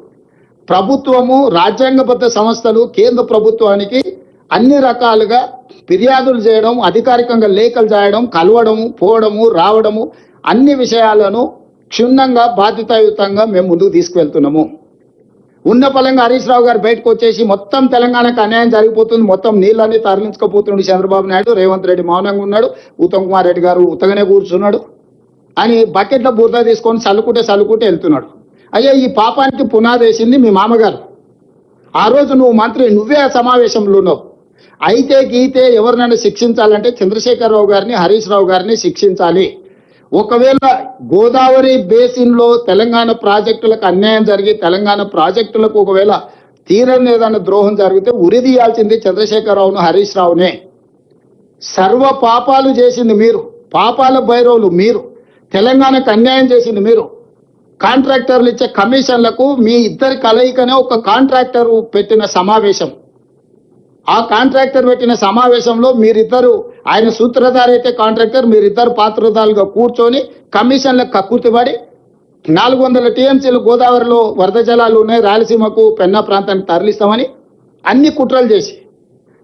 ప్రభుత్వము రాజ్యాంగబద్ధ సంస్థలు కేంద్ర ప్రభుత్వానికి అన్ని రకాలుగా ఫిర్యాదులు చేయడం, అధికారికంగా లేఖలు చేయడం, కలవడము, పోవడము, రావడము, అన్ని విషయాలను క్షుణ్ణంగా బాధ్యతాయుతంగా మేము ముందుకు తీసుకువెళ్తున్నాము. ఉన్న పలంగా హరీష్ రావు గారు బయటకు వచ్చేసి మొత్తం తెలంగాణకు అన్యాయం జరిగిపోతుంది, మొత్తం నీళ్ళన్నీ తరలించుకోపోతున్నాడు చంద్రబాబు నాయుడు, రేవంత్ రెడ్డి మౌనంగా ఉన్నాడు, ఉత్తమ్ కుమార్ రెడ్డి గారు ఉత్తగానే కూర్చున్నాడు అని బకెట్లో బురద తీసుకొని చల్లుకుంటే వెళ్తున్నాడు. అయ్యా, ఈ పాపానికి పునాది వేసింది మీ మామగారు. ఆ రోజు నువ్వు మంత్రి, నువ్వే ఆ సమావేశంలో ఉన్నావు. అయితే గీతే ఎవరినైనా శిక్షించాలంటే చంద్రశేఖరరావు గారిని, హరీష్ రావు గారిని శిక్షించాలి. ఒకవేళ గోదావరి బేసిన్లో తెలంగాణ ప్రాజెక్టులకు అన్యాయం జరిగి తెలంగాణ ప్రాజెక్టులకు ఒకవేళ తీరని ఏదైనా ద్రోహం జరిగితే ఉరిదీయాల్సింది చంద్రశేఖరరావును, హరీష్ రావునే. సర్వ పాపాలు చేసింది మీరు, పాపాల భైరవులు మీరు, తెలంగాణకు అన్యాయం చేసింది మీరు. కాంట్రాక్టర్లు ఇచ్చే కమిషన్లకు మీ ఇద్దరి కలయికనే ఒక కాంట్రాక్టర్ పెట్టిన సమావేశం. ఆ కాంట్రాక్టర్ పెట్టిన సమావేశంలో మీరిద్దరు, ఆయన సూత్రధారి అయితే కాంట్రాక్టర్, మీరిద్దరు పాత్రధారులుగా కూర్చొని కమిషన్లకు కక్కుర్తిపడి 400 టీఎంసీలు గోదావరిలో వరద జలాలు ఉన్నాయి, రాయలసీమకు పెన్నా ప్రాంతానికి తరలిస్తామని అన్ని కుట్రలు చేసి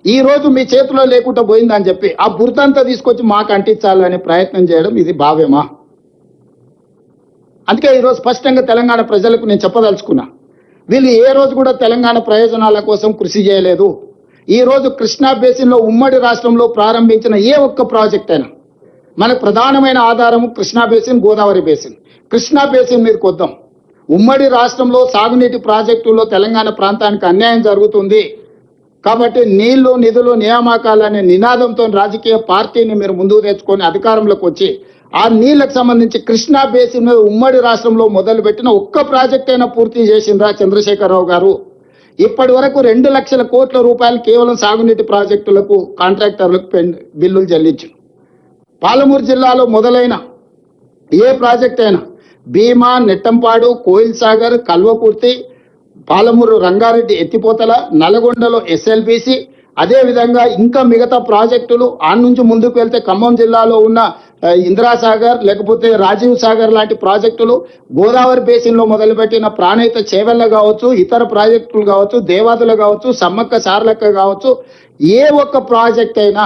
ఈ రోజు మీ చేతిలో లేకుండా పోయిందని చెప్పి ఆ బురదంతా తీసుకొచ్చి మాకు అంటించాలనే ప్రయత్నం చేయడం ఇది భావ్యమా? అందుకే ఈరోజు స్పష్టంగా తెలంగాణ ప్రజలకు నేను చెప్పదలుచుకున్నా, వీళ్ళు ఏ రోజు కూడా తెలంగాణ ప్రయోజనాల కోసం కృషి చేయలేదు. ఈ రోజు కృష్ణా బేసిన్లో ఉమ్మడి రాష్ట్రంలో ప్రారంభించిన ఏ ఒక్క ప్రాజెక్ట్ అయినా మనకు ప్రధానమైన ఆధారము Krishna basin, Godavari basin. Krishna basin మీదకి వద్దాం. ఉమ్మడి రాష్ట్రంలో సాగునీటి ప్రాజెక్టుల్లో తెలంగాణ ప్రాంతానికి అన్యాయం జరుగుతుంది కాబట్టి నీళ్లు, నిధులు, నియామకాలనే నినాదంతో రాజకీయ పార్టీని మీరు ముందుకు తెచ్చుకొని అధికారంలోకి వచ్చి ఆ నీళ్లకు సంబంధించి కృష్ణా బేసిన్ మీద ఉమ్మడి రాష్ట్రంలో మొదలుపెట్టిన ఒక్క ప్రాజెక్ట్ అయినా పూర్తి చేసిండ్రా చంద్రశేఖరరావు గారు? ఇప్పటి వరకు 2 లక్షల కోట్ల రూపాయలు కేవలం సాగునీటి ప్రాజెక్టులకు కాంట్రాక్టర్లకు బిల్లులు చెల్లించు. పాలమూరు జిల్లాలో మొదలైన ఏ ప్రాజెక్ట్ అయినా భీమా, నెట్టంపాడు, కోయిల్ సాగర్, కల్వకుర్తి, పాలమూరు రంగారెడ్డి ఎత్తిపోతల, నల్గొండలో ఎస్ఎల్బిసి, అదేవిధంగా ఇంకా మిగతా ప్రాజెక్టులు ఆ నుంచి ముందుకు వెళ్తే ఖమ్మం జిల్లాలో ఉన్న ఇందిరాసాగర్ లేకపోతే రాజీవ్ సాగర్ లాంటి ప్రాజెక్టులు, గోదావరి బేసిన్లో మొదలుపెట్టిన ప్రాణహిత చేవెళ్ళ కావచ్చు, ఇతర ప్రాజెక్టులు కావచ్చు, దేవాదులు కావచ్చు, సమ్మక్క సారలక్క కావచ్చు, ఏ ఒక్క ప్రాజెక్ట్ అయినా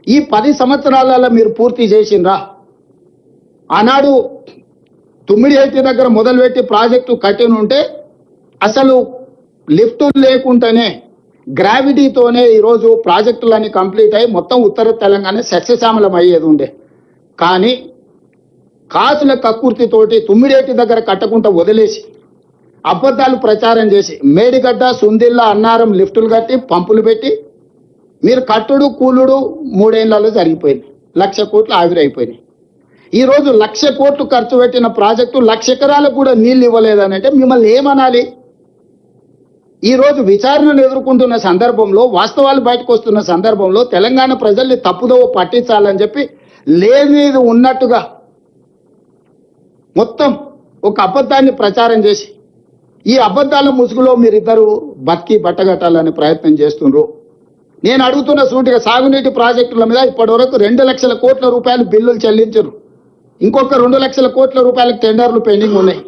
ఈ 10 సంవత్సరాలలో మీరు పూర్తి చేసిండ్రా? ఆనాడు తుమ్మిడిహెట్టి దగ్గర మొదలుపెట్టి ప్రాజెక్టు కట్టినుంటే అసలు లిఫ్టులు లేకుండానే గ్రావిటీతోనే ఈరోజు ప్రాజెక్టులన్నీ కంప్లీట్ అయ్యి మొత్తం ఉత్తర తెలంగాణ సస్యశ్యామలం అయ్యేది ఉండే. కానీ కాసుల కక్కుర్తితోటి తుమ్మిడేటి దగ్గర కట్టకుండా వదిలేసి అబద్ధాలు ప్రచారం చేసి మేడిగడ్డ, సుందిల్లా, అన్నారం లిఫ్టులు కట్టి పంపులు పెట్టి మీరు కట్టుడు కూలుడు 3 ఏళ్లలో జరిగిపోయింది. 1,00,000 కోట్లు ఆవిరైపోయినాయి. ఈ రోజు 1,00,000 కోట్లు ఖర్చు పెట్టిన ప్రాజెక్టు 1,00,000 ఎకరాలకు కూడా నీళ్లు ఇవ్వలేదని అంటే మిమ్మల్ని ఏమనాలి? ఈ రోజు విచారణను ఎదుర్కొంటున్న సందర్భంలో, వాస్తవాలు బయటకు వస్తున్న సందర్భంలో తెలంగాణ ప్రజల్ని తప్పుదోవ పట్టించాలని చెప్పి లేనిది ఉన్నట్టుగా మొత్తం ఒక అబద్ధాన్ని ప్రచారం చేసి ఈ అబద్ధాల ముసుగులో మీరిద్దరు బతికి బట్టగట్టాలని ప్రయత్నం చేస్తున్నారు. నేను అడుగుతున్న సూటిగా సాగునీటి ప్రాజెక్టుల మీద ఇప్పటివరకు 2,00,000 కోట్ల రూపాయలు బిల్లులు చెల్లించారు. ఇంకొక 2,00,000 కోట్ల రూపాయలకు టెండర్లు పెండింగ్ ఉన్నాయి.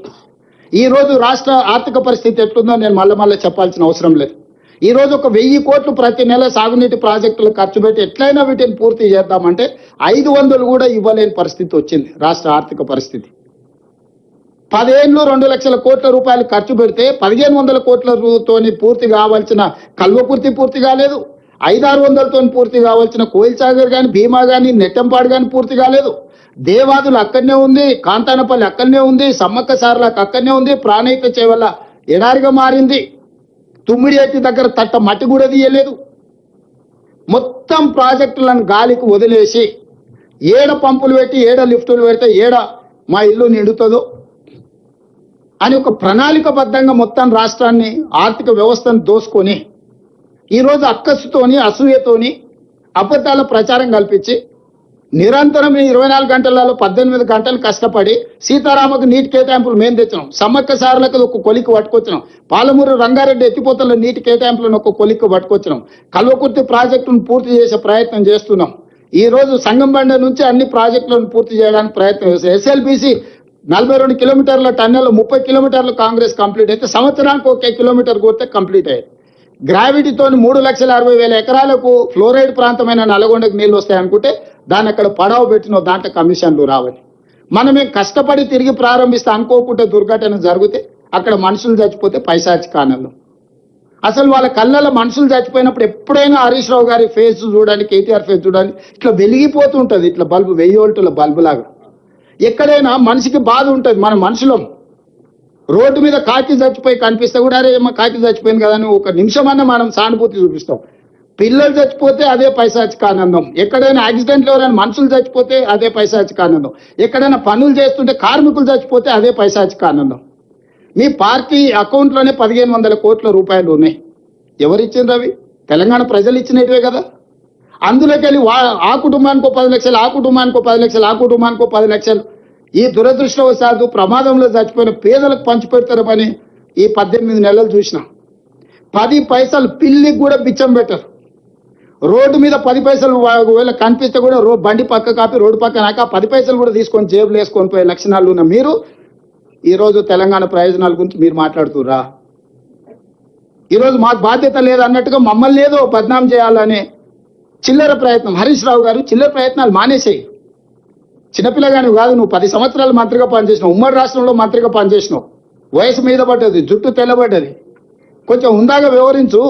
ఈ రోజు రాష్ట్ర ఆర్థిక పరిస్థితి ఎట్లుందో నేను మళ్ళీ చెప్పాల్సిన అవసరం లేదు. ఈ రోజు ఒక 1,000 కోట్లు ప్రతి నెల సాగునీటి ప్రాజెక్టులు ఖర్చు పెట్టి ఎట్లయినా వీటిని పూర్తి చేద్దామంటే 500 కూడా ఇవ్వలేని పరిస్థితి వచ్చింది రాష్ట్ర ఆర్థిక పరిస్థితి. 10 ఏళ్ళు 2,00,000 కోట్ల రూపాయలు ఖర్చు పెడితే 1,500 కోట్లతోని పూర్తి కావాల్సిన కల్వకుర్తి పూర్తి కాలేదు. 500-600తో పూర్తి కావాల్సిన కోయిల్ సాగర్ కానీ, భీమా కానీ, నెట్టంపాడు కానీ పూర్తి కాలేదు. దేవాదులు అక్కడనే ఉంది, కాంతానపల్లి అక్కడనే ఉంది, సమ్మక్క సార్లకు అక్కడనే ఉంది, ప్రాణహిత చేవల్ల ఎడారిగా మారింది. తుమ్మిడిఎత్తి దగ్గర తట్ట మట్టి కూడా తీయలేదు. మొత్తం ప్రాజెక్టులను గాలికి వదిలేసి ఏడ పంపులు పెట్టి ఏడ లిఫ్టులు పెడితే ఏడ మా ఇల్లు నిండుతుందో అని ఒక ప్రణాళికబద్ధంగా మొత్తం రాష్ట్రాన్ని ఆర్థిక వ్యవస్థను దోసుకొని ఈరోజు అక్కసుతోని అసూయతోని అబద్ధాల ప్రచారం కల్పించి నిరంతరం 24 గంటలలో 18 గంటలు కష్టపడి సీతారామకు నీటి కేటాయింపులు మేము తెచ్చినాం. సమ్మక్క సార్లకు ఒక కొలికి పట్టుకొచ్చినాం. పాలమూరు రంగారెడ్డి ఎత్తిపోతల నీటి కేటాయింపులను ఒక కొలికి పట్టుకొచ్చినాం. కల్వకుర్తి ప్రాజెక్టును పూర్తి చేసే ప్రయత్నం చేస్తున్నాం. ఈ రోజు సంగంబండ నుంచి అన్ని ప్రాజెక్టులను పూర్తి చేయడానికి ప్రయత్నం చేస్తాం. SLBC 42 కిలోమీటర్ల టన్నెల్ 30 కిలోమీటర్లు కాంగ్రెస్ కంప్లీట్ అయితే సంవత్సరానికి 1 కిలోమీటర్ కొడితే కంప్లీట్ అయ్యాయి. గ్రావిటీతో 3,60,000 ఎకరాలకు ఫ్లోరైడ్ ప్రాంతమైన నల్గొండకు నీళ్లు వస్తాయనుకుంటే దాన్ని అక్కడ పడవ పెట్టిన దాంట్లో కమిషన్లు రావాలి. మనమే కష్టపడి తిరిగి ప్రారంభిస్తే అనుకోకుంటే దుర్ఘటన జరిగితే అక్కడ మనుషులు చచ్చిపోతే పైశాచిక ఆనందం. అసలు వాళ్ళ కళ్ళలో మనుషులు చచ్చిపోయినప్పుడు ఎప్పుడైనా హరీష్ రావు గారి ఫేస్ చూడండి, కేటీఆర్ ఫేస్ చూడండి, ఇట్లా వెలిగిపోతుంటుంది. ఇట్లా బల్బు 1000 వోల్టుల బల్బు లాగా. ఎక్కడైనా మనిషికి బాధ ఉంటుంది. మన మనుషులం రోడ్డు మీద కాకి చచ్చిపోయి కనిపిస్తే కూడా అరే ఏమో కాకి చచ్చిపోయింది కదా అని ఒక నిమిషమన్నా మనం సానుభూతి చూపిస్తాం. పిల్లలు చచ్చిపోతే అదే పైశాచిక ఆనందం. ఎక్కడైనా యాక్సిడెంట్లు ఎవరైనా మనుషులు చచ్చిపోతే అదే పైశాచిక ఆనందం. ఎక్కడైనా పనులు చేస్తుంటే కార్మికులు చచ్చిపోతే అదే పైశాచిక ఆనందం. మీ పార్టీ అకౌంట్లోనే 1,500 కోట్ల రూపాయలు ఉన్నాయి. ఎవరిచ్చిండ్రు అవి? తెలంగాణ ప్రజలు ఇచ్చినట్టువే కదా. అందులోకి వెళ్ళి ఆ కుటుంబానికో 10 లక్షలు, ఆ కుటుంబానికో 10 లక్షలు, ఆ కుటుంబానికో 10 లక్షలు. ఈ దురదృష్టవశాత్తు ప్రమాదంలో చచ్చిపోయిన పేదలకు పంచిపెడతారని ఈ 18 నెలలు చూసిన. 10 పైసలు పిల్లికి కూడా బిచ్చం పెట్టరు. రోడ్డు మీద 10 పైసలు ఒకవేళ కనిపిస్తే కూడా బండి పక్క కాపి రోడ్డు పక్కన 10 పైసలు కూడా తీసుకొని జేబులు వేసుకొని పోయే లక్షణాలు ఉన్న మీరు ఈరోజు తెలంగాణ ప్రయోజనాల గురించి మీరు మాట్లాడుతుర్రా? ఈరోజు మాకు బాధ్యత లేదన్నట్టుగా మమ్మల్ని ఏదో బద్నాం చేయాలనే చిల్లర ప్రయత్నం. హరీష్ రావు గారు చిల్లర ప్రయత్నాలు మానేసేయి. చిన్నపిల్లగాని కాదు, నువ్వు 10 సంవత్సరాలు మంత్రిగా పనిచేసినావు, ఉమ్మడి రాష్ట్రంలో మంత్రిగా పనిచేసినావు. వయసు మీద పడ్డది, జుట్టు తెల్లబడ్డది. కొంచెం హుందాగా వ్యవహరించు.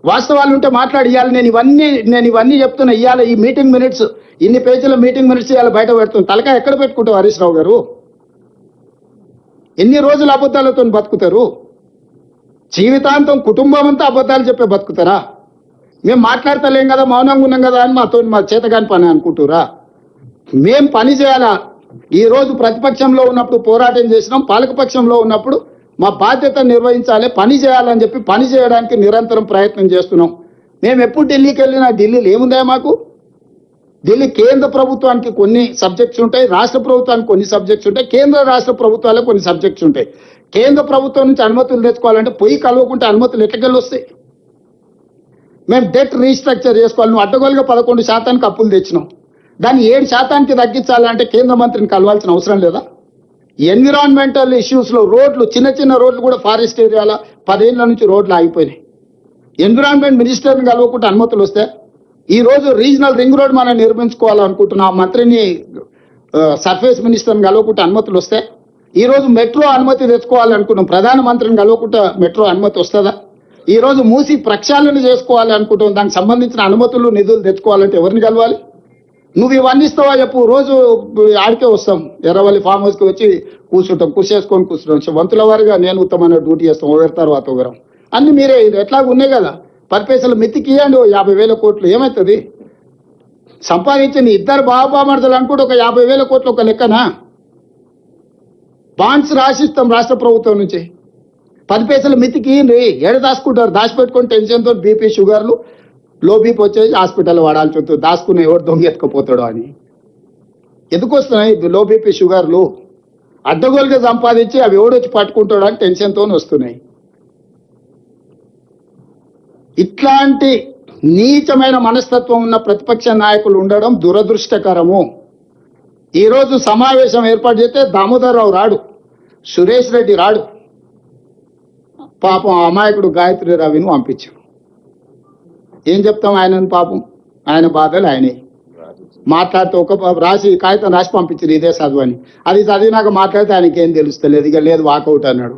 వాస్తవాలు ఉంటే మాట్లాడి. ఇవ్వాలి నేను ఇవన్నీ చెప్తున్నా. ఇవాళ ఈ మీటింగ్ మినిట్స్, ఇన్ని పేజీల మీటింగ్ మినిట్స్ ఇవాళ బయట పెడుతుంది. తలకాయ ఎక్కడ పెట్టుకుంటావు హరీష్ రావు గారు? ఎన్ని రోజులు అబద్ధాలతో బతుకుతారు? జీవితాంతం కుటుంబం అంతా అబద్ధాలు చెప్పే బతుకుతారా? మేము మాట్లాడతలేం కదా, మౌనంగా ఉన్నాం కదా అని మా చేతగాని పని అనుకుంటురా? మేం పని చేయాలా? ఈ రోజు ప్రతిపక్షంలో ఉన్నప్పుడు పోరాటం చేసినాం, పాలకపక్షంలో ఉన్నప్పుడు మా బాధ్యత నిర్వహించాలి, పని చేయాలని చెప్పి పని చేయడానికి నిరంతరం ప్రయత్నం చేస్తున్నాం. మేము ఎప్పుడు ఢిల్లీకి వెళ్ళినా ఢిల్లీలో ఏముందా మాకు? ఢిల్లీ కేంద్ర ప్రభుత్వానికి కొన్ని సబ్జెక్ట్స్ ఉంటాయి, రాష్ట్ర ప్రభుత్వానికి కొన్ని సబ్జెక్ట్స్ ఉంటాయి, కేంద్ర రాష్ట్ర ప్రభుత్వాలకు కొన్ని సబ్జెక్ట్స్ ఉంటాయి. కేంద్ర ప్రభుత్వం నుంచి అనుమతులు తెచ్చుకోవాలంటే పొయ్యి కలవకుంటే అనుమతులు ఎట్టకెళ్ళి వస్తాయి? మేము డెట్ రీస్ట్రక్చర్ చేసుకోవాలి. నువ్వు అడ్డగోలుగా 11% అప్పులు తెచ్చినావు. దాన్ని 7% తగ్గించాలంటే కేంద్ర మంత్రిని కలవాల్సిన అవసరం లేదా? ఎన్విరాన్మెంటల్ ఇష్యూస్లో రోడ్లు, చిన్న రోడ్లు కూడా ఫారెస్ట్ ఏరియాల 10 ఏళ్ల నుంచి రోడ్లు ఆగిపోయినాయి. ఎన్విరాన్మెంట్ మినిస్టర్ని కలవకుంటే అనుమతులు వస్తే ఈ రోజు రీజనల్ రింగ్ రోడ్ మనం నిర్మించుకోవాలనుకుంటున్నాం, మంత్రిని సర్ఫేస్ మినిస్టర్ని కలవకుంటే అనుమతులు వస్తే ఈ రోజు మెట్రో అనుమతి తెచ్చుకోవాలనుకుంటున్నాం, ప్రధానమంత్రిని కలవకుంటే మెట్రో అనుమతి వస్తుందా? ఈ రోజు మూసి ప్రక్షాళన చేసుకోవాలి అనుకుంటాం, దానికి సంబంధించిన అనుమతులు నిధులు తెచ్చుకోవాలంటే ఎవరిని కలవాలి? నువ్వు ఇవన్నీ ఇస్తావా చెప్పు? రోజు ఆడికే వస్తాం, ఎర్రవల్లి ఫామ్ హౌస్కి వచ్చి కూర్చుంటాం, కూర్చుంటాం. వంతుల వారిగా నేను ఉత్తమైన డ్యూటీ చేస్తాం, ఒకరి తర్వాత ఒకరం. అన్ని మీరే ఎట్లాగ ఉన్నాయి కదా. 10 పైసలు మెత్తికి ఇవ్వండి, 50,000 కోట్లు ఏమవుతుంది? సంపాదించింది ఇద్దరు బాబామర్దలు అనుకుంటే ఒక 50,000 కోట్లు ఒక లెక్కనా? బాండ్స్ రాసిస్తాం రాష్ట్ర ప్రభుత్వం నుంచి 10 పైసలు మితికి ఏడు దాచుకుంటారు. దాచిపెట్టుకుని టెన్షన్తో బీపీ షుగర్లు లో బీపీ వచ్చేసి హాస్పిటల్ వాడాల్సి వస్తుంది. దాచుకుని ఎవరు దొంగ ఎత్తుకుపోతాడో అని. ఎందుకు వస్తున్నాయి లో బీపీ షుగర్లు? అడ్డగోలుగా సంపాదించి అవి ఎవడొచ్చి పట్టుకుంటాడో అని టెన్షన్తో వస్తున్నాయి. ఇట్లాంటి నీచమైన మనస్తత్వం ఉన్న ప్రతిపక్ష నాయకులు ఉండడం దురదృష్టకరము. ఈరోజు సమావేశం ఏర్పాటు చేస్తే దామోదర్ రావు రాడు, సురేష్ రెడ్డి రాడు, పాపం అమాయకుడు గాయత్రి రవిని పంపించాం. ఏం చెప్తాం ఆయనను? పాపం ఆయన బాధలు ఆయనే మాట్లాడితే ఒక రాసి కాగితం రాసి పంపించారు ఇదే చదువు అని. అది చదివినాక మాట్లాడితే ఆయనకి ఏం తెలుస్తలేదు. ఇక లేదు వాకౌట్ అన్నాడు.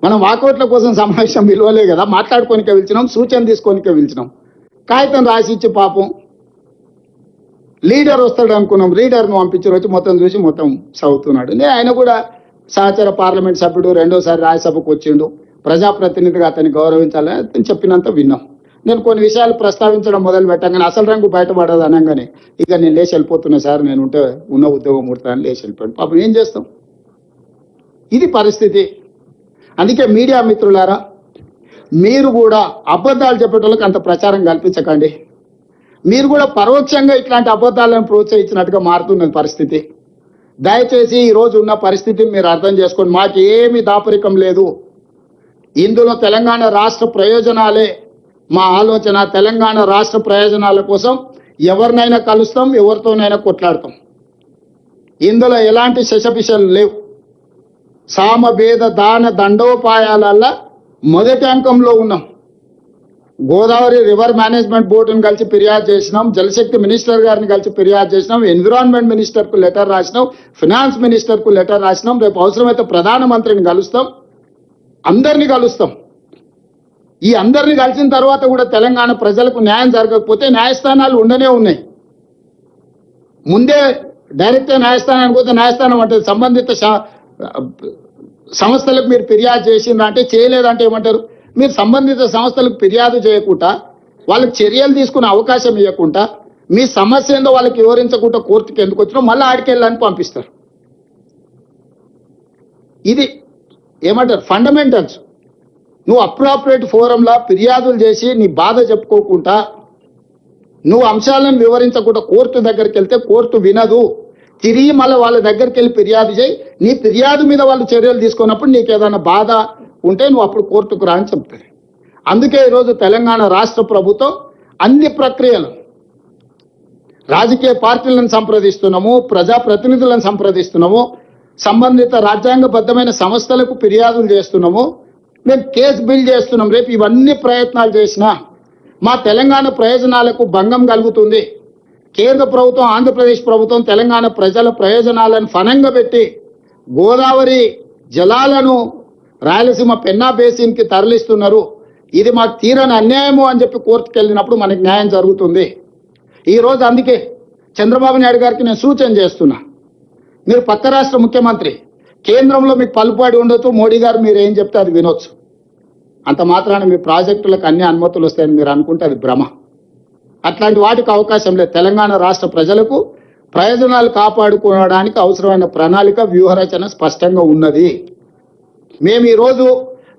మనం వాకౌట్ల కోసం సమావేశం విలువలే కదా, మాట్లాడుకోనికే పిలిచినాం, సూచన తీసుకోనికే పిలిచినాం. కాగితం రాసి ఇచ్చి పాపం లీడర్ వస్తాడు అనుకున్నాం, లీడర్ను పంపించారు. వచ్చి మొత్తం చూసి మొత్తం చదువుతున్నాడు. ఆయన కూడా సహచర పార్లమెంట్ సభ్యుడు, రెండోసారి రాజ్యసభకు వచ్చిండు, ప్రజాప్రతినిధిగా అతన్ని గౌరవించాలని అతను చెప్పినంత విన్నాం. నేను కొన్ని విషయాలు ప్రస్తావించడం మొదలు పెట్టగానే అసలు రంగు బయటపడదు అనగానే ఇక నేను లేచి వెళ్ళిపోతున్నా సార్, నేను ఉంటే ఉన్న ఉద్యోగం ముడతాను లేచి వెళ్ళిపోయాను. పాపం ఏం చేస్తాం, ఇది పరిస్థితి. అందుకే మీడియా మిత్రులారా, మీరు కూడా అబద్ధాలు చెప్పేటోళ్ళకి అంత ప్రచారం కల్పించకండి. మీరు కూడా పరోక్షంగా ఇట్లాంటి అబద్ధాలను ప్రోత్సహించినట్టుగా మారుతున్న పరిస్థితి. దయచేసి ఈరోజు ఉన్న పరిస్థితిని మీరు అర్థం చేసుకోండి. మాకు ఏమీ దాపరికం లేదు. ఇందులో తెలంగాణ రాష్ట్ర ప్రయోజనాలే మా ఆలోచన. తెలంగాణ రాష్ట్ర ప్రయోజనాల కోసం ఎవరినైనా కలుస్తాం, ఎవరితోనైనా కొట్లాడతాం. ఇందులో ఎలాంటి శశపిషలు లేవు. సామభేద దాన దండోపాయాలల్లో మొదటి అంకంలో ఉన్నాం. గోదావరి రివర్ మేనేజ్మెంట్ బోర్డును కలిసి ఫిర్యాదు చేసినాం, జలశక్తి మినిస్టర్ గారిని కలిసి ఫిర్యాదు చేసినాం, ఎన్విరాన్మెంట్ మినిస్టర్కు లెటర్ రాసినాం, ఫినాన్స్ మినిస్టర్కు లెటర్ రాసినాం. రేపు అవసరమైతే ప్రధానమంత్రిని కలుస్తాం, అందరినీ కలుస్తాం. ఈ అందరినీ కలిసిన తర్వాత కూడా తెలంగాణ ప్రజలకు న్యాయం జరగకపోతే న్యాయస్థానాలు ఉండనే ఉన్నాయి. ముందే డైరెక్ట్గా న్యాయస్థానానికి పోతే న్యాయస్థానం అంటే సంబంధిత సంస్థలకు మీరు ఫిర్యాదు చేసిండ్రా అంటే చేయలేదంటే ఏమంటారు? మీరు సంబంధిత సంస్థలకు ఫిర్యాదు చేయకుండా, వాళ్ళకి చర్యలు తీసుకునే అవకాశం ఇవ్వకుండా, మీ సమస్య ఏందో వాళ్ళకి వివరించకుండా కోర్టుకి ఎందుకు వచ్చినా మళ్ళీ ఆడికి వెళ్ళని పంపిస్తారు. ఇది ఏమంటారు ఫండమెంటల్స్. నువ్వు అప్రాపరేట్ ఫోరంలా ఫిర్యాదులు చేసి నీ బాధ చెప్పుకోకుండా, నువ్వు అంశాలను వివరించకుండా కోర్టు దగ్గరికి వెళ్తే కోర్టు వినదు. తిరిగి మళ్ళీ వాళ్ళ దగ్గరికి వెళ్ళి ఫిర్యాదు చేయి. నీ ఫిర్యాదు మీద వాళ్ళు చర్యలు తీసుకున్నప్పుడు నీకు ఏదైనా బాధ ఉంటే నువ్వు అప్పుడు కోర్టుకు రా అని చెప్తారు. అందుకే ఈరోజు తెలంగాణ రాష్ట్ర ప్రభుత్వం అన్ని ప్రక్రియలు, రాజకీయ పార్టీలను సంప్రదిస్తున్నాము, ప్రజాప్రతినిధులను సంప్రదిస్తున్నాము, సంబంధిత రాజ్యాంగబద్ధమైన సంస్థలకు ఫిర్యాదులు చేస్తున్నాము, మేము కేసు బిల్డ్ చేస్తున్నాం. రేపు ఇవన్నీ ప్రయత్నాలు చేసినా మా తెలంగాణ ప్రయోజనాలకు భంగం కలుగుతుంది. కేంద్ర ప్రభుత్వం, ఆంధ్రప్రదేశ్ ప్రభుత్వం తెలంగాణ ప్రజల ప్రయోజనాలను ఫనంగా పెట్టి గోదావరి జలాలను రాయలసీమ పెన్నా బేసిన్కి తరలిస్తున్నారు. ఇది మాకు తీరని అన్యాయము అని చెప్పి కోర్టుకు వెళ్ళినప్పుడు మనకి న్యాయం జరుగుతుంది. ఈరోజు అందుకే చంద్రబాబు నాయుడు గారికి నేను సూచన చేస్తున్నా, మీరు పక్క రాష్ట్ర ముఖ్యమంత్రి, కేంద్రంలో మీకు పలుపాడి ఉండొచ్చు, మోడీ గారు మీరు ఏం చెప్తే అది వినొచ్చు. అంత మాత్రాన మీ ప్రాజెక్టులకు అన్ని అనుమతులు వస్తాయని మీరు అనుకుంటే అది భ్రమ. అట్లాంటి వాటికి అవకాశం లేదు. తెలంగాణ రాష్ట్ర ప్రజలకు ప్రయోజనాలు కాపాడుకోవడానికి అవసరమైన ప్రణాళిక, వ్యూహరచన స్పష్టంగా ఉన్నది. మేము ఈరోజు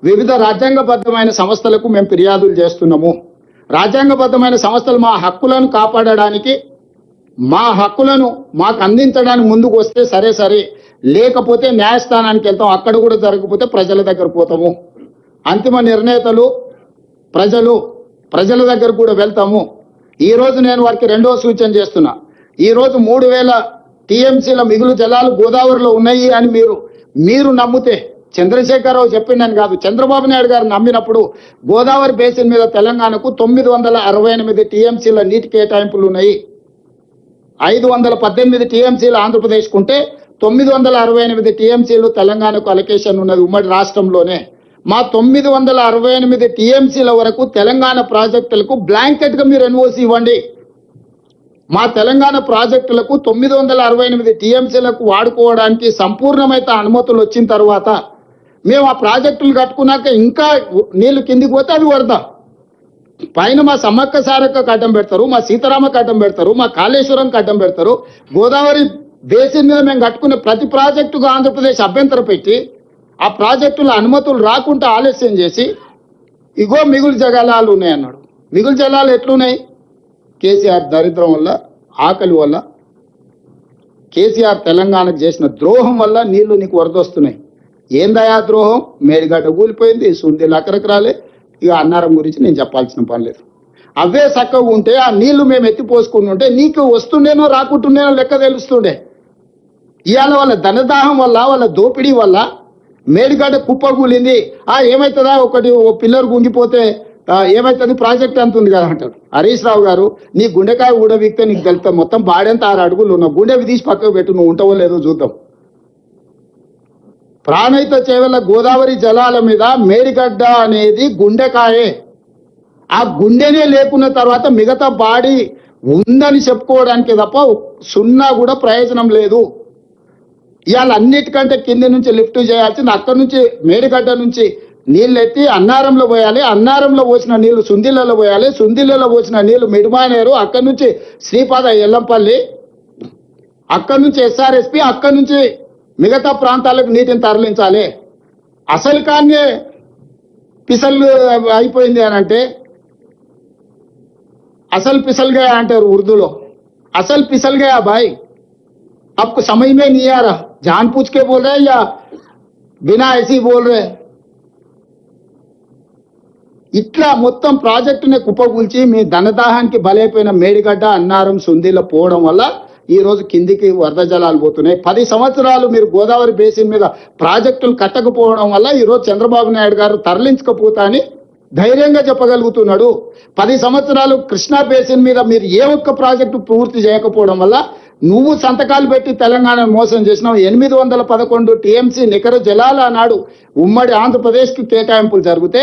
వివిధ రాజ్యాంగబద్ధమైన సంస్థలకు మేము ఫిర్యాదులు చేస్తున్నాము. రాజ్యాంగబద్ధమైన సంస్థలు మా హక్కులను కాపాడడానికి, మా హక్కులను మాకు అందించడానికి ముందుకు వస్తే సరే, లేకపోతే న్యాయస్థానానికి వెళ్తాం. అక్కడ కూడా జరగకపోతే ప్రజల దగ్గర పోతాము. అంతిమ నిర్ణేతలు ప్రజల దగ్గర కూడా వెళ్తాము. ఈరోజు నేను వారికి రెండో సూచన చేస్తున్నా. ఈరోజు 3,000 టీఎంసీల మిగులు జలాలు గోదావరిలో ఉన్నాయి అని మీరు నమ్మితే, చంద్రశేఖరరావు చెప్పిండని కాదు, చంద్రబాబు నాయుడు గారు నమ్మినప్పుడు గోదావరి బేసిన్ మీద తెలంగాణకు 968 టీఎంసీల నీటి కేటాయింపులు ఉన్నాయి. 518 టీఎంసీలు ఆంధ్రప్రదేశ్కు ఉంటే 968 టీఎంసీలు తెలంగాణకు అలొకేషన్ ఉన్నది ఉమ్మడి రాష్ట్రంలోనే. మా 968 టీఎంసీల వరకు తెలంగాణ ప్రాజెక్టులకు బ్లాంకెట్గా మీరు ఎన్ఓసి ఇవ్వండి. మా తెలంగాణ ప్రాజెక్టులకు 968 టీఎంసీలకు వాడుకోవడానికి సంపూర్ణమైన అనుమతులు వచ్చిన తర్వాత మేము ఆ ప్రాజెక్టులు కట్టుకున్నాక ఇంకా నీళ్లు కిందికి పోతే అది వరద. పైన మా సమ్మక్క సారక్కకు అడ్డం పెడతారు, మా సీతారామకు అడ్డం పెడతారు, మా కాళేశ్వరంకి అడ్డం పెడతారు. గోదావరి బేసిన్ మీద మేము కట్టుకునే ప్రతి ప్రాజెక్టుకు ఆంధ్రప్రదేశ్ అభ్యంతరం పెట్టి ఆ ప్రాజెక్టుల అనుమతులు రాకుండా ఆలస్యం చేసి ఇగో మిగులు జలాలు ఉన్నాయన్నాడు. మిగులు జలాలు ఎట్లున్నాయి? కేసీఆర్ దరిద్రం వల్ల, ఆకలి వల్ల, కేసీఆర్ తెలంగాణకు చేసిన ద్రోహం వల్ల నీళ్లు నీకు వరదొస్తున్నాయి. ఏందయా ద్రోహం? మేడిగడ్డ కూలిపోయింది, సుందీలు అక్కడికి రాలే. ఇక అన్నారం గురించి నేను చెప్పాల్సిన పని లేదు. అవే చక్కగా ఉంటే ఆ నీళ్లు మేము ఎత్తిపోసుకుని ఉంటే నీకు వస్తుండేనో రాకుంటుండేనో లెక్క తెలుస్తుండే. ఇవాళ వాళ్ళ ధనదాహం వల్ల, వాళ్ళ దోపిడీ వల్ల మేడిగడ్డ కుప్పకూలింది. ఏమవుతుందా, ఒకటి ఓ పిల్లర్ గుంగిపోతే ఏమవుతుంది, ప్రాజెక్ట్ అంత ఉంది కదా అంటాడు. హరీష్ రావు గారు, నీ గుండెకాయ ఊడవిక్తే నీకు తెలుస్తా. మొత్తం బాడెంత 6 అడుగులు ఉన్నావు, గుండెవి తీసి పక్కకు పెట్టు, నువ్వు ఉంటావో లేదో చూద్దాం. ప్రాణహిత చేవెళ్ల గోదావరి జలాల మీద మేడిగడ్డ అనేది గుండెకాయే. ఆ గుండెనే లేకున్న తర్వాత మిగతా బాడీ ఉందని చెప్పుకోవడానికి తప్ప సున్నా కూడా ప్రయోజనం లేదు. ఇవాళ అన్నిటికంటే కింది నుంచి లిఫ్ట్ చేయాల్సింది, అక్కడి నుంచి మేడిగడ్డ నుంచి నీళ్ళు ఎత్తి అన్నారంలో పోయాలి, అన్నారంలో పోసిన నీళ్లు సుందిలలో పోయాలి, సుందిలలో పోసిన నీళ్లు మిడిమానేరు, అక్కడి నుంచి శ్రీపాద ఎల్లంపల్లి, అక్కడి నుంచి ఎస్ఆర్ఎస్పి, అక్కడి నుంచి మిగతా ప్రాంతాలకు నీటిని తరలించాలి. అసలు కానీ పిసల్ అయిపోయింది అని అంటే, అసలు పిసల్ గయా అంటారు ఉర్దూలో. అసలు పిసల్ గయా భాయ్, आपको समझ में नहीं आ रहा, जान पूछ के बोल रहे हैं या बिना ऐसी बोल रहे? ఇట్లా మొత్తం ప్రాజెక్టుని కుప్పకూల్చి మీ ధనదాహానికి బలైపోయిన మేడిగడ్డ, అన్నారం, సుందీల పోవడం వల్ల ఈ రోజు కిందికి వరద జలాలు పోతున్నాయి. 10 సంవత్సరాలు మీరు గోదావరి బేసిన్ మీద ప్రాజెక్టులు కట్టకపోవడం వల్ల ఈ రోజు చంద్రబాబు నాయుడు గారు తరలించకపోతా అని ధైర్యంగా చెప్పగలుగుతున్నాడు. 10 సంవత్సరాలు కృష్ణా బేసిన్ మీద మీరు ఏ ఒక్క ప్రాజెక్టు పూర్తి చేయకపోవడం వల్ల నువ్వు సంతకాలు పెట్టి తెలంగాణను మోసం చేసినావు. 811 టీఎంసీ నికర జలాలు ఆనాడు ఉమ్మడి ఆంధ్రప్రదేశ్కి కేటాయింపులు జరిగితే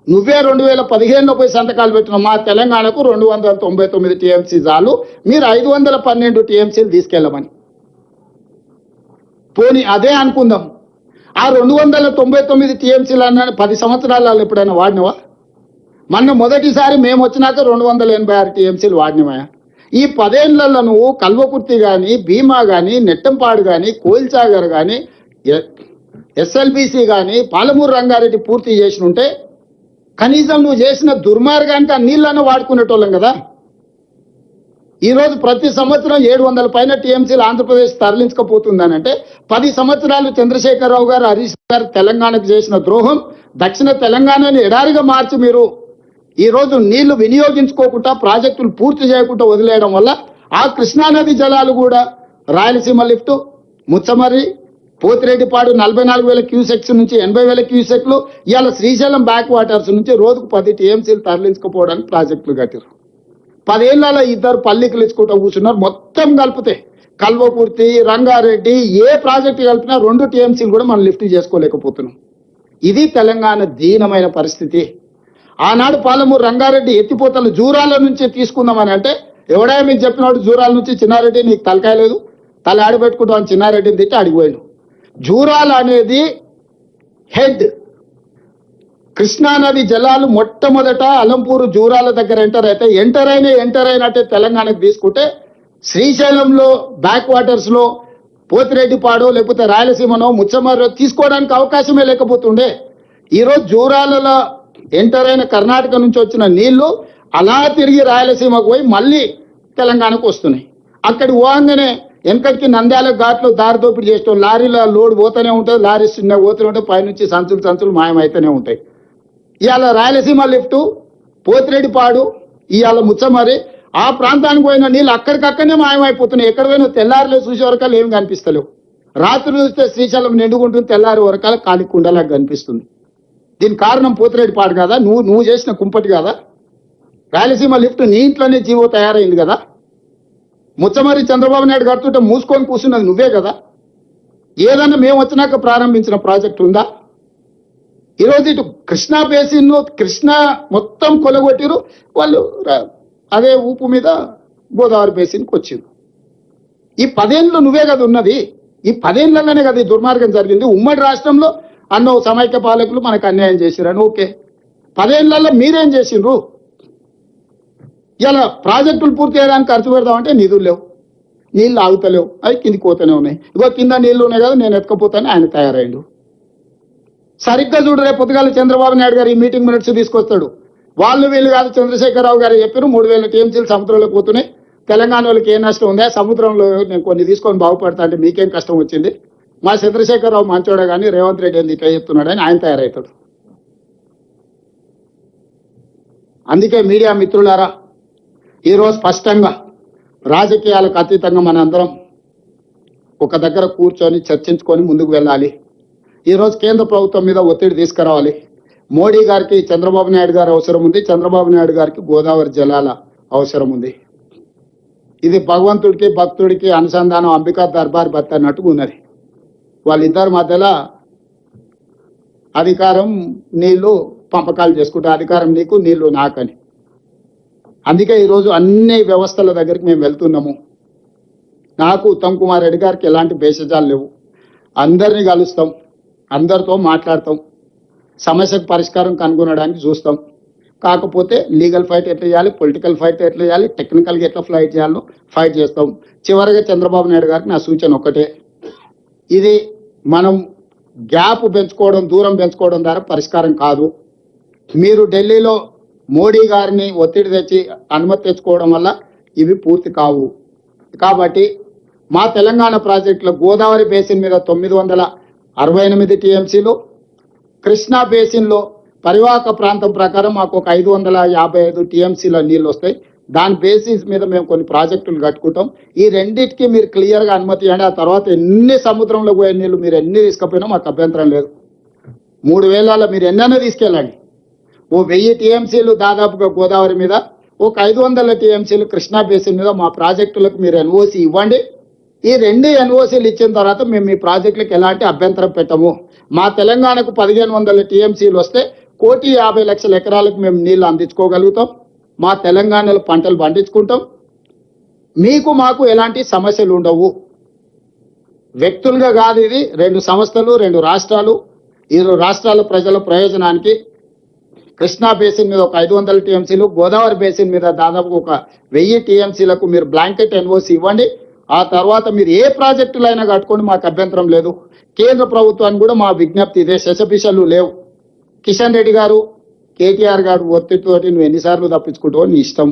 నువ్వే 2015లో పోయి సంతకాలు పెట్టినావు. మా తెలంగాణకు 299 టీఎంసీ చాలు, మీరు 512 టీఎంసీలు తీసుకెళ్ళమని. పోనీ అదే అనుకుందాం, ఆ 299 టీఎంసీలు అన్నాడు 10 సంవత్సరాలలో ఎప్పుడైనా వాడినవా? మొన్న మొదటిసారి మేము వచ్చినాక 286 టీఎంసీలు వాడినవా? ఈ 10 ఏళ్లలో నువ్వు కల్వకుర్తి కానీ, భీమా కానీ, నెట్టంపాడు కానీ, కోయిల్సాగర్ కానీ, ఎస్ఎల్బిసి కానీ, పాలమూరు రంగారెడ్డి పూర్తి చేసి ఉంటే కనీసం నువ్వు చేసిన దుర్మార్గానికి ఆ నీళ్ళను వాడుకునేటోళ్ళం కదా. ఈరోజు ప్రతి సంవత్సరం 700 పైన టీఎంసీలు ఆంధ్రప్రదేశ్ తరలించకపోతుందని అంటే 10 సంవత్సరాలు చంద్రశేఖరరావు గారు, హరీష్ గారు తెలంగాణకు చేసిన ద్రోహం, దక్షిణ తెలంగాణని ఎడారిగా మార్చి మీరు ఈ రోజు నీళ్లు వినియోగించుకోకుండా ప్రాజెక్టులు పూర్తి చేయకుండా వదిలేయడం వల్ల ఆ కృష్ణానది జలాలు కూడా రాయలసీమ లిఫ్ట్, ముచ్చమర్రి, పోతిరెడ్డిపాడు 44,000 క్యూసెక్స్ నుంచి 80,000 క్యూసెక్లు, ఇవాళ శ్రీశైలం బ్యాక్ వాటర్స్ నుంచి రోజుకు 10 టీఎంసీలు తరలించుకోవడానికి ప్రాజెక్టులు కట్టారు. 10 ఏళ్లలో 2 పల్లికలు ఇచ్చుకుంటూ కూర్చున్నారు. మొత్తం కలిపితే కల్వకుర్తి, రంగారెడ్డి ఏ ప్రాజెక్టు కలిపినా 2 టీఎంసీలు కూడా మనం లిఫ్ట్ చేసుకోలేకపోతున్నాం. ఇది తెలంగాణ దీనమైన పరిస్థితి. ఆనాడు పాలమూరు రంగారెడ్డి ఎత్తిపోతలు జూరాల నుంచి తీసుకుందామని అంటే ఎవడా మీకు చెప్పినాడు, జూరాల నుంచి చిన్నారెడ్డి నీకు తలకాయ లేదు, తల ఆడబెట్టుకుంటాం అని చిన్నారెడ్డిని తిట్టి అడిగిపోయాడు. జూరాల అనేది హెడ్, కృష్ణానది జలాలు మొట్టమొదట అలంపూరు జూరాల దగ్గర ఎంటర్ అయినట్టే తెలంగాణకు తీసుకుంటే శ్రీశైలంలో బ్యాక్ వాటర్స్ లో పోతిరెడ్డిపాడు లేకపోతే రాయలసీమనో ముచ్చమర్రో తీసుకోవడానికి అవకాశమే లేకపోతుండే. ఈరోజు జూరాలలో ఎంటర్ అయిన కర్ణాటక నుంచి వచ్చిన నీళ్లు అలా తిరిగి రాయలసీమకు పోయి మళ్ళీ తెలంగాణకు వస్తున్నాయి. అక్కడికి పోగానే వెనకటికి నంద్యాల ఘాట్లో దారి దోపిడీ చేస్తాం, లారీలో లోడ్ పోతూనే ఉంటుంది, లారీస్ చిన్న పోతూనే ఉంటాయి, పైనుంచి సంచులు మాయమైతేనే ఉంటాయి. ఇవాళ రాయలసీమ లిఫ్ట్, పోతిరెడ్డిపాడు, ఇవాళ ముచ్చమరి, ఆ ప్రాంతానికి పోయిన నీళ్ళు అక్కడికక్కడనే మాయమైపోతున్నాయి. ఎక్కడ పోయినా తెల్లారిలో చూసే వరకాలు ఏమి కనిపిస్తలేవు. రాత్రి చూస్తే శ్రీశైలం నిండుకుంటుంది, తెల్లారి వరకాల కాలి కుండలాగా కనిపిస్తుంది. దీనికి కారణం పోతిరెడ్డిపాడు కాదా? నువ్వు చేసిన కుంపటి కాదా? రాయలసీమ లిఫ్ట్ నీ ఇంట్లోనే జీవో తయారైంది కదా. ముచ్చమరి చంద్రబాబు నాయుడు కడుతుంటే మూసుకొని కూర్చున్నది నువ్వే కదా. ఏదన్నా మేము వచ్చినాక ప్రారంభించిన ప్రాజెక్టు ఉందా? ఈరోజు ఇటు కృష్ణా బేసిన్, కృష్ణా మొత్తం కొలగొట్టిరు వాళ్ళు, అదే ఊపు మీద గోదావరి బేసిన్కి వచ్చింది. ఈ 10 ఏళ్ళు నువ్వే కదా ఉన్నది. ఈ 10 ఏళ్లలోనే కదా ఈ దుర్మార్గం జరిగింది. ఉమ్మడి రాష్ట్రంలో అన్నో సమైక్య పాలకులు మనకు అన్యాయం చేసిరని ఓకే, 10 ఏళ్లలో మీరేం చేసిండ్రు? ఇలా ప్రాజెక్టులు పూర్తి చేయడానికి ఖర్చు పెడదామంటే నిధులు లేవు, నీళ్ళు ఆగుతలేవు, అవి కిందికి పోతూనే ఉన్నాయి. ఇగో కింద నీళ్లు ఉన్నాయి కదా నేను ఎత్తుకపోతాను ఆయన తయారైండు. సరిగ్గా చూడు, రేపు పొద్దుగాల చంద్రబాబు నాయుడు గారు ఈ మీటింగ్ మినిట్స్ తీసుకొస్తాడు. వాళ్ళు వీళ్ళు కాదు, చంద్రశేఖరరావు గారు చెప్పారు 3000 టీఎంసీలు సముద్రంలోకి పోతున్నాయి, తెలంగాణ వాళ్ళకి ఏ నష్టం ఉందా, సముద్రంలో నేను కొన్ని తీసుకొని బాగుపడతా అంటే మీకేం కష్టం వచ్చింది, మా చంద్రశేఖరరావు మంచోడే కానీ రేవంత్ రెడ్డి ఎందుకు ఇట్లా చెప్తున్నాడని ఆయన తయారవుతాడు. అందుకే మీడియా మిత్రులారా, ఈరోజు స్పష్టంగా రాజకీయాలకు అతీతంగా మనందరం ఒక దగ్గర కూర్చొని చర్చించుకొని ముందుకు వెళ్ళాలి. ఈరోజు కేంద్ర ప్రభుత్వం మీద ఒత్తిడి తీసుకురావాలి. మోడీ గారికి చంద్రబాబు నాయుడు గారి అవసరం ఉంది, చంద్రబాబు నాయుడు గారికి గోదావరి జలాల అవసరం ఉంది. ఇది భగవంతుడికి భక్తుడికి అనుసంధానం, అంబికా దర్బార్ భర్త అన్నట్టుగా ఉన్నది. వాళ్ళిద్దరి మధ్యలో అధికారం నీళ్లు పంపకాలు చేసుకుంటే అధికారం నీకు నీళ్లు నాకని. అందుకే ఈరోజు అన్ని వ్యవస్థల దగ్గరికి మేము వెళ్తున్నాము. నాకు ఉత్తమ్ కుమార్ రెడ్డి గారికి ఎలాంటి భేషజాలు లేవు. అందరినీ కలుస్తాం, అందరితో మాట్లాడతాం, సమస్యకు పరిష్కారం కనుగొనడానికి చూస్తాం. కాకపోతే లీగల్ ఫైట్ ఎట్లా చేయాలి, పొలిటికల్ ఫైట్ ఎట్లా చేయాలి, టెక్నికల్గా ఎట్లా ఫైట్ చేయాలో ఫైట్ చేస్తాం. చివరిగా చంద్రబాబు నాయుడు గారికి నా సూచన ఒకటే, ఇది మనం గ్యాప్ పెంచుకోవడం, దూరం పెంచుకోవడం ద్వారా పరిష్కారం కాదు. మీరు ఢిల్లీలో మోడీ గారిని ఒత్తిడి తెచ్చి అనుమతి తెచ్చుకోవడం వల్ల ఇవి పూర్తి కావు. కాబట్టి మా తెలంగాణ ప్రాజెక్టులో గోదావరి బేసిన్ మీద 968 టీఎంసీలు, కృష్ణా బేసిన్లో పరివాహక ప్రాంతం ప్రకారం మాకు ఒక 555 టీఎంసీల నీళ్ళు వస్తాయి. దాని బేసిస్ మీద మేము కొన్ని ప్రాజెక్టులు కట్టుకుంటాం. ఈ రెండింటికి మీరు క్లియర్గా అనుమతి ఇవ్వండి. ఆ తర్వాత ఎన్ని సముద్రంలో పోయే నీళ్ళు మీరు ఎన్ని తీసుకుపోయినా మాకు అభ్యంతరం లేదు. 3000 మీరు ఎన్నైనా తీసుకెళ్ళండి. ఓ 1000 టీఎంసీలు దాదాపుగా గోదావరి మీద, ఒక 500 టీఎంసీలు కృష్ణా బేసిన్ మీద మా ప్రాజెక్టులకు మీరు ఎన్ఓసి ఇవ్వండి. ఈ 2 ఎన్ఓసీలు ఇచ్చిన తర్వాత మేము మీ ప్రాజెక్టులకు ఎలాంటి అభ్యంతరం పెట్టము. మా తెలంగాణకు 1500 టీఎంసీలు వస్తే 1,50,00,000 ఎకరాలకు మేము నీళ్లు అందించుకోగలుగుతాం. మా తెలంగాణలో పంటలు పండించుకుంటాం. మీకు మాకు ఎలాంటి సమస్యలు ఉండవు. వ్యక్తులుగా కాదు, ఇది 2 సంస్థలు, 2 రాష్ట్రాలు. ఈ రాష్ట్రాల ప్రజల ప్రయోజనానికి కృష్ణా బేసిన్ మీద ఒక 500 టీఎంసీలు, గోదావరి బేసిన్ మీద దాదాపు ఒక 1000 టీఎంసీలకు మీరు బ్లాంకెట్ ఎన్ఓసి ఇవ్వండి. ఆ తర్వాత మీరు ఏ ప్రాజెక్టులైనా కట్టుకోండి, మాకు అభ్యంతరం లేదు. కేంద్ర ప్రభుత్వానికి కూడా మా విజ్ఞప్తి ఇదే, శశపిషలు లేవు. కిషన్ రెడ్డి గారు, కేటీఆర్ గారు ఒత్తిడితోటి నువ్వు ఎన్నిసార్లు తప్పించుకుంటావో నీ ఇష్టం.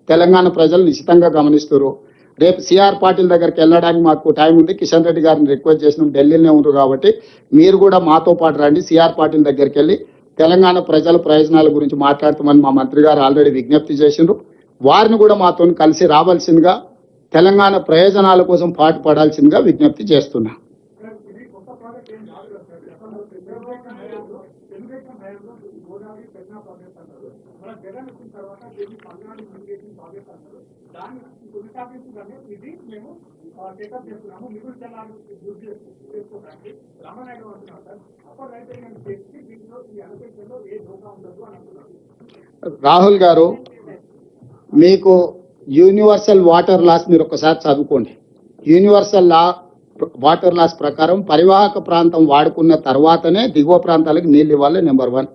తెలంగాణ ప్రజలు నిశ్చితంగా గమనిస్తారు. రేపు సిఆర్ పాటిల్ దగ్గరికి వెళ్ళడానికి మాకు టైం ఉంది. కిషన్ రెడ్డి గారిని రిక్వెస్ట్ చేసినాం, ఢిల్లీలోనే ఉంటారు కాబట్టి మీరు కూడా మాతో పాటు రండి. సిఆర్ పాటిల్ దగ్గరికి వెళ్ళి తెలంగాణ ప్రజల ప్రయోజనాల గురించి మాట్లాడతామని మా మంత్రి గారు ఆల్రెడీ విజ్ఞప్తి చేసిండ్రు. వారిని కూడా మాతో కలిసి రావాల్సిందిగా, తెలంగాణ ప్రయోజనాల కోసం పాటు పడాల్సిందిగా విజ్ఞప్తి చేస్తున్నా. రాహుల్ గారు, మీకు యూనివర్సల్ వాటర్ లాస్ మీరు ఒకసారి చదువుకోండి. యూనివర్సల్ వాటర్ లాస్ ప్రకారం పరివాహక ప్రాంతం వాడుకున్న తర్వాతనే దిగువ ప్రాంతాలకు నీళ్ళు ఇవ్వాలి. నెంబర్ 1.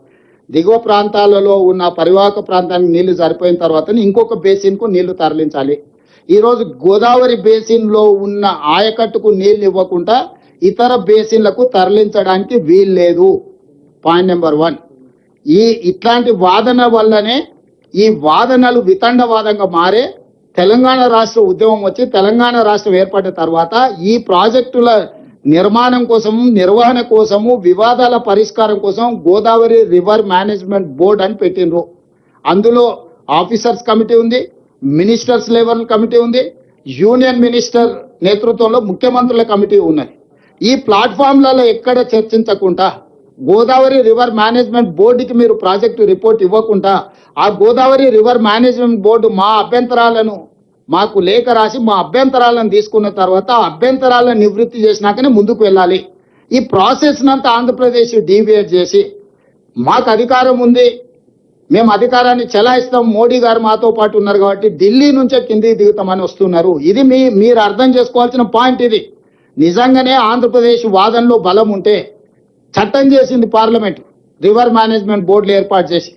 దిగువ ప్రాంతాలలో ఉన్న పరివాహక ప్రాంతానికి నీళ్లు సరిపోయిన తర్వాతనే ఇంకొక బేసిన్కు నీళ్లు తరలించాలి. ఈరోజు గోదావరి బేసిన్లో ఉన్న ఆయకట్టుకు నీళ్లు ఇవ్వకుండా ఇతర బేసిన్లకు తరలించడానికి వీల్లేదు. Point number 1. ఇట్లాంటి వాదన వల్లనే ఈ వాదనలు వితండవాదంగా మారే తెలంగాణ రాష్ట్ర ఉద్యమం వచ్చి తెలంగాణ రాష్ట్రం ఏర్పడిన తర్వాత ఈ ప్రాజెక్టుల నిర్మాణం కోసము, నిర్వహణ కోసము, వివాదాల పరిష్కారం కోసం గోదావరి రివర్ మేనేజ్మెంట్ బోర్డ్ అని పెట్టినరు. అందులో ఆఫీసర్స్ కమిటీ ఉంది, మినిస్టర్స్ లెవెల్ కమిటీ ఉంది, యూనియన్ మినిస్టర్ నేతృత్వంలో ముఖ్యమంత్రుల కమిటీ ఉన్నది. ఈ ప్లాట్ఫామ్లలో ఎక్కడ చర్చించకుండా గోదావరి రివర్ మేనేజ్మెంట్ బోర్డుకి మీరు ప్రాజెక్టు రిపోర్ట్ ఇవ్వకుండా ఆ గోదావరి రివర్ మేనేజ్మెంట్ బోర్డు మాకు లేఖ రాసి మా అభ్యంతరాలను తీసుకున్న తర్వాత ఆ అభ్యంతరాలను నివృత్తి చేసినాకనే ముందుకు వెళ్ళాలి. ఈ ప్రాసెస్ నంతా ఆంధ్రప్రదేశ్ డీవియేట్ చేసి మాకు అధికారం ఉంది, మేము అధికారాన్ని చెలాయిస్తాం, మోడీ గారు మాతో పాటు ఉన్నారు కాబట్టి ఢిల్లీ నుంచే కిందికి దిగుతామని వస్తున్నారు. ఇది మీరు అర్థం చేసుకోవాల్సిన పాయింట్. ఇది నిజంగానే ఆంధ్రప్రదేశ్ వాదనలో బలం ఉంటే చట్టం చేసింది పార్లమెంట్, రివర్ మేనేజ్మెంట్ బోర్డులు ఏర్పాటు చేసి.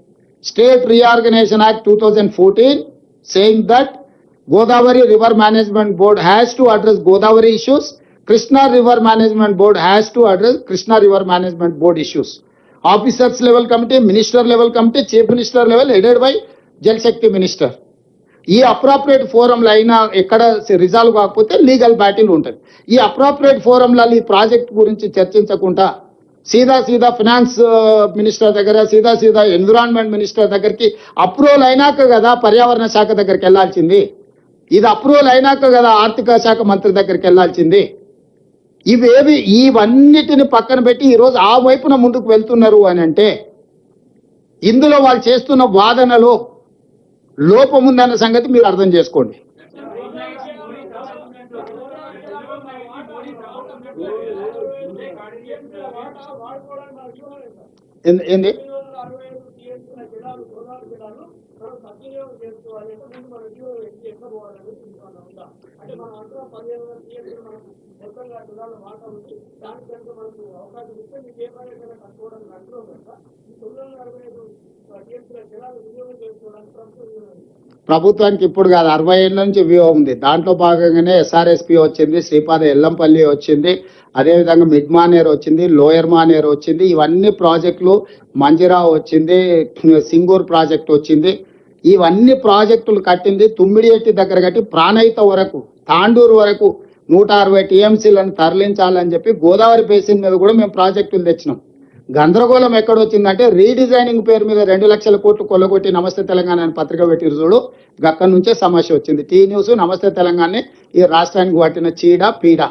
State reorganisation act 2014 saying that Godavari River Management Board has to address Godavari issues, Krishna River Management Board has to address Krishna River Management Board issues. Officers level committee, minister level committee, chief minister level headed by Jal Shakti minister. ఈ appropriate ఫోరంలో అయినా ఎక్కడ resolve కాకపోతే legal battle ఉంటుంది. ఈ appropriate ఫోరంలలో ఈ project గురించి చర్చించకుండా సీదా finance minister దగ్గర సీదా ఎన్విరాన్మెంట్ మినిస్టర్ దగ్గరికి అప్రూవల్ అయినాక కదా పర్యావరణ శాఖ దగ్గరికి వెళ్లాల్సింది. ఇది అప్రూవల్ అయినాక కదా ఆర్థిక శాఖ మంత్రి దగ్గరికి వెళ్లాల్సింది. ఇవన్నిటిని పక్కన పెట్టి ఈరోజు ఆ వైపున ముందుకు వెళ్తున్నారు అని అంటే ఇందులో వాళ్ళు చేస్తున్న వాదనలో లోపం ఉందన్న సంగతి మీరు అర్థం చేసుకోండి. ఏంది ప్రభుత్వానికి ఇప్పుడు కాదు 60 ఏళ్ళ నుంచి వ్యూహం ఉంది. దాంట్లో భాగంగానే ఎస్ఆర్ఎస్పి వచ్చింది, శ్రీపాద ఎల్లంపల్లి వచ్చింది, అదేవిధంగా మిడ్ మానేర్ వచ్చింది, లోయర్ మానేర్ వచ్చింది. ఇవన్నీ ప్రాజెక్టులు, మంజిరా వచ్చింది, సింగూర్ ప్రాజెక్ట్ వచ్చింది. ఇవన్నీ ప్రాజెక్టులు కట్టింది తుమ్మిడిఎట్టి దగ్గర కట్టి ప్రాణహిత వరకు తాండూరు వరకు 160 టీఎంసీలను తరలించాలని చెప్పి గోదావరి బేసిన్ మీద కూడా మేము ప్రాజెక్టులు తెచ్చినాం. గందరగోళం ఎక్కడొచ్చిందంటే రీడిజైనింగ్ పేరు మీద 2 లక్షల కోట్లు కొల్లగొట్టి నమస్తే తెలంగాణ అని పత్రిక పెట్టిరు చూడు, గక్కడి నుంచే సమస్య వచ్చింది. టీ న్యూస్ నమస్తే తెలంగాణ ఈ రాష్ట్రానికి పట్టిన చీడ పీడ.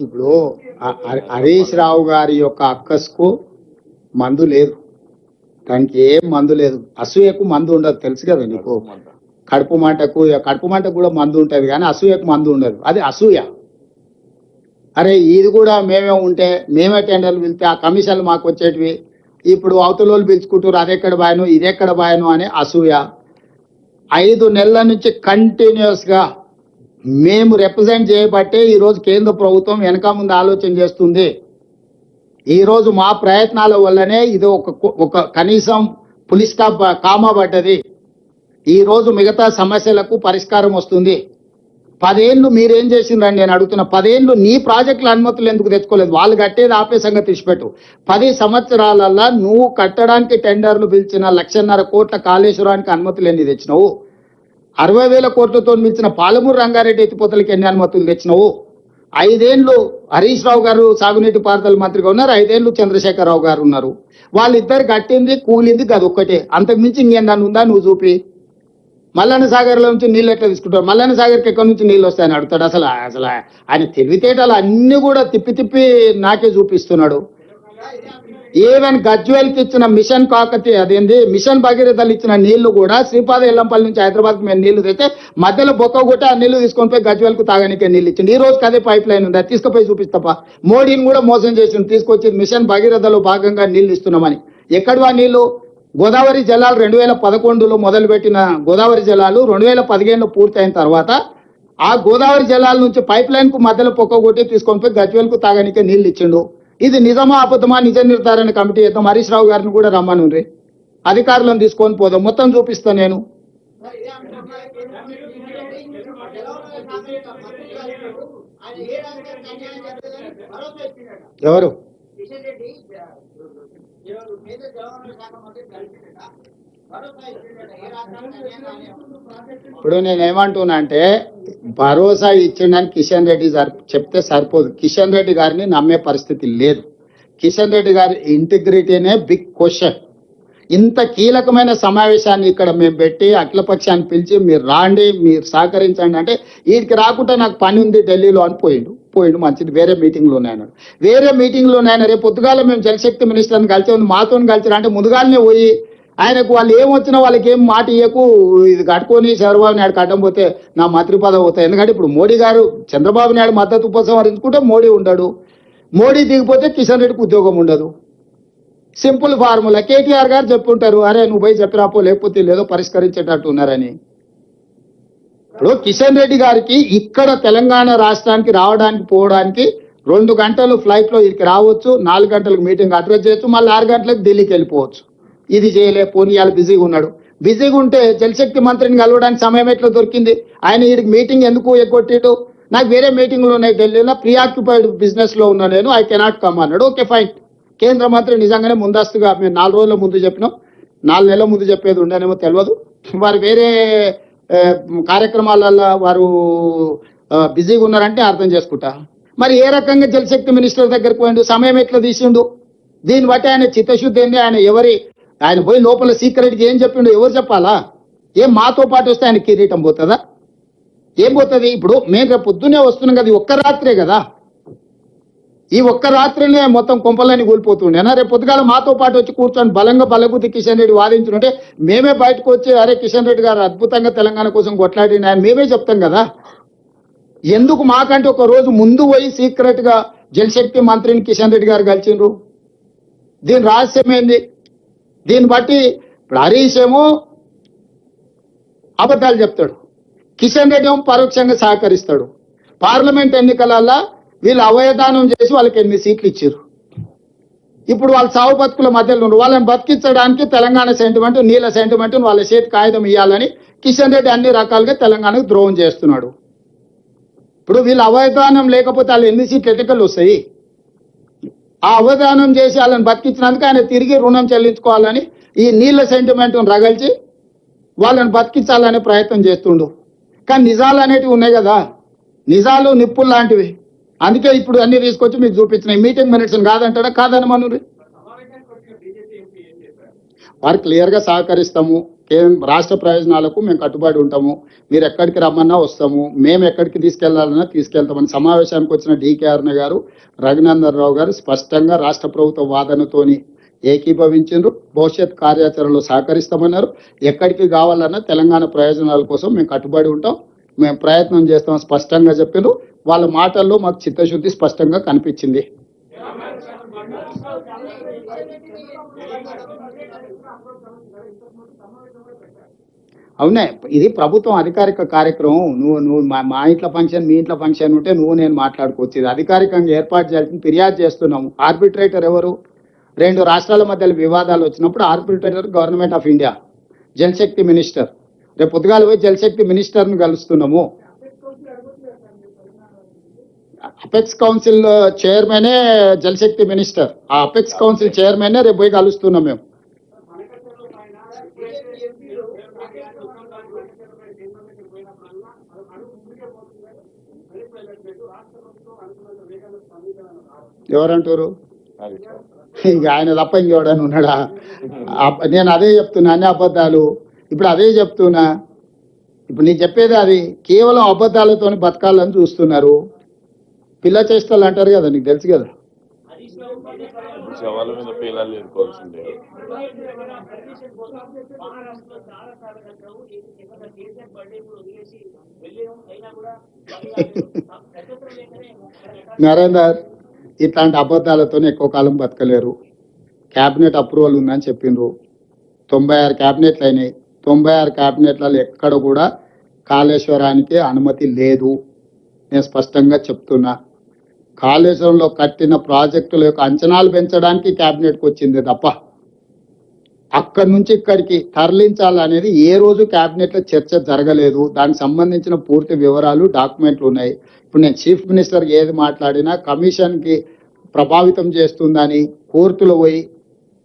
ఇప్పుడు హరీష్ రావు గారి యొక్క అక్కస్కు మందు లేదు, దానికి ఏం మందు లేదు. అసూయకు మందు ఉండదు, తెలుసు కదా నీకు. కడుపు మంటకు కూడా మందు ఉంటుంది కానీ అసూయకు మందు ఉండదు. అది అసూయ. అరే ఇది కూడా మేమే ఉంటే మేమే టెండర్లు పిలిస్తే ఆ కమిషన్లు మాకు వచ్చేటివి, ఇప్పుడు అవతలోళ్ళు పిలుచుకుంటారు అదెక్కడ బాయను ఇదెక్కడ బాయను అనే అసూయ. 5 నెలల నుంచి కంటిన్యూస్ గా మేము రిప్రజెంట్ చేయబట్టే ఈరోజు కేంద్ర ప్రభుత్వం వెనక ముందు ఆలోచన చేస్తుంది. ఈరోజు మా ప్రయత్నాల వల్లనే ఇది ఒక కనీసం పులి స్టాప్ కామా పడ్డది. ఈరోజు మిగతా సమస్యలకు పరిష్కారం వస్తుంది. 10 ఏళ్ళు మీరేం చేసిండ్రని నేను అడుగుతున్నా. 10 ఏళ్ళు నీ ప్రాజెక్టుల అనుమతులు ఎందుకు తెచ్చుకోలేదు? వాళ్ళు కట్టేది ఆపే సంగతి తీసిపెట్టు. 10 సంవత్సరాలలో నువ్వు కట్టడానికి టెండర్లు పిలిచిన 1,50,000 కోట్ల కాళేశ్వరానికి అనుమతులు ఎన్ని తెచ్చినావు? 60,000 కోట్లతో మించిన పాలమూరు రంగారెడ్డి ఎత్తిపోతలకి ఎన్ని అనుమతులు తెచ్చినావు? 5 ఏళ్ళు హరీష్ రావు గారు సాగునీటి పారుదల మంత్రిగా ఉన్నారు, 5 ఏళ్ళు చంద్రశేఖరరావు గారు ఉన్నారు. వాళ్ళిద్దరు కట్టింది కూలింది గది ఒక్కటే, అంతకుమించి ఇంకేందని ఉందా నువ్వు చూపి. మల్లన్న సాగర్లో నుంచి నీళ్ళు ఎట్లా తీసుకుంటారు? మల్లన్న సాగర్కి ఎక్కడి నుంచి నీళ్ళు వస్తాయని అడుగుతాడు. అసలు ఆయన తెలివితేటలు అన్ని కూడా తిప్పి నాకే చూపిస్తున్నాడు. ఈవెన్ గజ్వేల్కి ఇచ్చిన మిషన్ కాకతీయ అదేంది మిషన్ భగీరథలు ఇచ్చిన నీళ్లు కూడా శ్రీపాద ఎల్లంపల్లి నుంచి హైదరాబాద్కి మేము నీళ్లు తెస్తే మధ్యలో బొక్క కొట్టి ఆ నీళ్లు తీసుకొని పోయి గజ్వేల్కు తాగనికే నీళ్ళు ఇచ్చింది. ఈ రోజుకి అదే పైప్ లైన్ ఉంది, అది తీసుకుపోయి చూపిస్తాపా. మోడీని కూడా మోసం చేసింది, తీసుకొచ్చి మిషన్ భగీరథలో భాగంగా నీళ్లు ఇస్తున్నామని. ఎక్కడివా నీళ్లు? గోదావరి జలాలు 2011లో మొదలుపెట్టిన గోదావరి జలాలు 2015లో పూర్తయిన తర్వాత ఆ గోదావరి జలాల నుంచి పైప్ లైన్ కు మధ్యలో పొక్క కొట్టి తీసుకొని పోయి గజ్వేల్కు తాగనికే నీళ్లు ఇచ్చిండు. ఇది నిజమా అబద్ధమా నిజ నిర్ధారణ కమిటీ చేద్దాం. హరీష్ రావు గారిని కూడా రమ్మనుండ్రి, అధికారులను తీసుకొని పోదాం, మొత్తం చూపిస్తా నేను. ఎవరు? ఇప్పుడు నేనేమంటున్నా అంటే భరోసా ఇచ్చిండని కిషన్ రెడ్డి గారు చెప్తే సరిపోదు. కిషన్ రెడ్డి గారిని నమ్మే పరిస్థితి లేదు. కిషన్ రెడ్డి గారి ఇంటిగ్రిటీనే బిగ్ క్వశ్చన్. ఇంత కీలకమైన సమావేశాన్ని ఇక్కడ మేము పెట్టి అఖిలపక్షాన్ని పిలిచి మీరు రాండి, మీరు సహకరించండి అంటే వీడికి రాకుండా నాకు పని ఉంది ఢిల్లీలో అని పోయిండు. మంచిది, వేరే మీటింగ్లో ఉన్నాయన్నాడు. వేరే మీటింగ్లో ఉన్నాయన రేపు పొద్దుగాల మేము జలశక్తి మినిస్టర్ని కలిసి ఉంది మాతో కలిసి అంటే ముందుగాలనే పోయి ఆయనకు వాళ్ళు ఏమొచ్చినా వాళ్ళకి ఏం మాట ఇయ్యకు, ఇది కట్టుకొని చంద్రబాబు నాయుడు కట్టం పోతే నా మంత్రి పదవి అవుతాయి. ఎందుకంటే ఇప్పుడు మోడీ గారు చంద్రబాబు నాయుడు మద్దతు ఉపసంహరించుకుంటే మోడీ ఉండడు, మోడీ దిగిపోతే కిషన్ రెడ్డికి ఉద్యోగం ఉండదు. Simple formula. కేటీఆర్ గారు చెప్పుంటారు, అరే నువ్వు పోయి చెప్పిరాపో లేకపోతే లేదో పరిష్కరించేటట్టు ఉన్నారని. ఇప్పుడు కిషన్ రెడ్డి గారికి ఇక్కడ తెలంగాణ రాష్ట్రానికి రావడానికి పోవడానికి 2 గంటలు ఫ్లైట్లో ఇక్కడికి రావచ్చు, 4 గంటలకు మీటింగ్ అడ్రస్ చేయొచ్చు, మళ్ళీ 6 గంటలకు ఢిల్లీకి వెళ్ళిపోవచ్చు. ఇది చేయలే, పోనీ వాళ్ళు బిజీగా ఉన్నాడు. బిజీగా ఉంటే జలశక్తి మంత్రిని కలవడానికి సమయం ఎట్లా దొరికింది? ఆయన వీడికి మీటింగ్ ఎందుకు ఎగ్గొట్టిడు? నాకు వేరే మీటింగ్లు ఉన్నాయి ఢిల్లీలో, ప్రీఆక్యుపైడ్ బిజినెస్ లో ఉన్నా నేను, ఐ కెనాట్ కమ్ అన్నాడు. Okay fine. కేంద్ర మంత్రి నిజంగానే ముందస్తుగా మేము 4 రోజుల ముందు చెప్పినాం, 4 నెలల ముందు చెప్పేది ఉండనేమో తెలియదు. వారు వేరే కార్యక్రమాలలో వారు బిజీగా ఉన్నారంటే అర్థం చేసుకుంటా. మరి ఏ రకంగా జలశక్తి మినిస్టర్ దగ్గరికి పోయిండు, సమయం ఎట్లా తీసిండు? దీన్ని బట్టి ఆయన చిత్తశుద్ధి ఏంది? ఆయన పోయి లోపల సీక్రెట్గా ఏం చెప్పిండు ఎవరు చెప్పాలా? ఏం మాతో పాటు వస్తే ఆయన కిరీటం పోతుందా? ఏం పోతుంది? ఇప్పుడు మేము రేపు పొద్దునే వస్తున్నాం కదా, ఈ ఒక్క రాత్రే కదా, ఈ ఒక్క రాత్రినే మొత్తం కొంపలని కూలిపోతుండేనా? రేపు పొద్దుగాల మాతో పాటు వచ్చి కూర్చొని బలంగా బలగుద్ది కిషన్ రెడ్డి వాదించుంటే మేమే బయటకు వచ్చి అరే కిషన్ రెడ్డి గారు అద్భుతంగా తెలంగాణ కోసం కొట్లాడిన ఆయన మేమే చెప్తాం కదా. ఎందుకు మాకంటే ఒక రోజు ముందు పోయి సీక్రెట్ గా జలశక్తి మంత్రిని కిషన్ రెడ్డి గారు కలిసిండ్రు? దీని రహస్యం ఏంది? దీన్ని బట్టి ఇప్పుడు హరీష్ ఏమో అబద్ధాలు చెప్తాడు, కిషన్ రెడ్డి ఏమో పరోక్షంగా సహకరిస్తాడు. పార్లమెంట్ ఎన్నికలలో వీళ్ళు అవయదానం చేసి వాళ్ళకి 8 సీట్లు ఇచ్చారు. ఇప్పుడు వాళ్ళ సావు బతుకుల మధ్యలో ఉన్నారు. వాళ్ళని బతికించడానికి తెలంగాణ సెంటిమెంట్, నీళ్ళ సెంటిమెంట్ వాళ్ళ చేతి కాగితం ఇవ్వాలని కిషన్ రెడ్డి అన్ని రకాలుగా తెలంగాణకు ద్రోహం చేస్తున్నాడు. ఇప్పుడు వీళ్ళు అవయదానం లేకపోతే వాళ్ళు 8 సీట్లు ఎన్నికలు వస్తాయి. ఆ అవధానం చేసి వాళ్ళని బతికించినందుకు ఆయన తిరిగి రుణం చెల్లించుకోవాలని ఈ నీళ్ళ సెంటిమెంట్ రగల్చి వాళ్ళని బతికించాలనే ప్రయత్నం చేస్తుండు. కానీ నిజాలు అనేటివి ఉన్నాయి కదా, నిజాలు నిప్పులు లాంటివి. అందుకే ఇప్పుడు అన్ని తీసుకొచ్చి మీకు చూపించిన మీటింగ్ మినిట్స్ కాదంటాడా? కాదని మనూరి వారు క్లియర్ గా సహకరిస్తాము, రాష్ట్ర ప్రయోజనాలకు మేము కట్టుబడి ఉంటాము, మీరు ఎక్కడికి రమ్మన్నా వస్తాము, మేము ఎక్కడికి తీసుకెళ్లాలన్నా తీసుకెళ్తామని సమావేశానికి వచ్చిన డికే అరుణ గారు, రఘునందన్ రావు గారు స్పష్టంగా రాష్ట్ర ప్రభుత్వ వాదనతోని ఏకీభవించారు. భవిష్యత్ కార్యాచరణలో సహకరిస్తామన్నారు. ఎక్కడికి కావాలన్నా తెలంగాణ ప్రయోజనాల కోసం మేము కట్టుబడి ఉంటాం, మేము ప్రయత్నం చేస్తాం స్పష్టంగా చెప్పారు. వాళ్ళ మాటల్లో మాకు చిత్తశుద్ధి స్పష్టంగా కనిపించింది. అవునే, ఇది ప్రభుత్వం అధికారిక కార్యక్రమం. నువ్వు మా ఇంట్లో ఫంక్షన్, మీ ఇంట్లో ఫంక్షన్ ఉంటే నేను మాట్లాడుకోవచ్చు. ఇది అధికారికంగా ఏర్పాటు చేయాల్సింది. ఫిర్యాదు చేస్తున్నాము. ఆర్బిట్రేటర్ ఎవరు? 2 రాష్ట్రాల మధ్య వివాదాలు వచ్చినప్పుడు arbitrator government of India, Jalshakti minister. రేపు పొద్దుగాల పోయి జలశక్తి మినిస్టర్ను కలుస్తున్నాము. అపెక్స్ కౌన్సిల్ చైర్మనే జలశక్తి మినిస్టర్. ఆ అపెక్స్ కౌన్సిల్ చైర్మనే రేపు పోయి కలుస్తున్నాం మేము. ఎవరంటారు? ఇక ఆయన తప్ప ఇంకెవడని ఉన్నాడా? నేను అదే చెప్తున్నా, అన్ని అబద్ధాలు. ఇప్పుడు అదే చెప్తున్నా. ఇప్పుడు నేను చెప్పేది అది. కేవలం అబద్ధాలతో బతకాలని చూస్తున్నారు. పిల్ల చేష్టలు అంటారు కదా, నీకు తెలుసు కదా. నరేందర్, ఇట్లాంటి అబద్ధాలతో ఎక్కువ కాలం బతకలేరు. క్యాబినెట్ అప్రూవల్ ఉందని చెప్పిండ్రు. 96 క్యాబినెట్లు అయినాయి. 96 క్యాబినెట్లలో ఎక్కడ కూడా కాళేశ్వరానికి అనుమతి లేదు. నేను స్పష్టంగా చెప్తున్నా. కాళేశ్వరంలో కట్టిన ప్రాజెక్టుల యొక్క అంచనాలు పెంచడానికి క్యాబినెట్కి వచ్చింది తప్ప అక్కడి నుంచి ఇక్కడికి తరలించాలనేది ఏ రోజు క్యాబినెట్లో చర్చ జరగలేదు. దానికి సంబంధించిన పూర్తి వివరాలు, డాక్యుమెంట్లు ఉన్నాయి. ఇప్పుడు నేను చీఫ్ మినిస్టర్ ఏది మాట్లాడినా కమిషన్కి ప్రభావితం చేస్తుందని కోర్టులో పోయి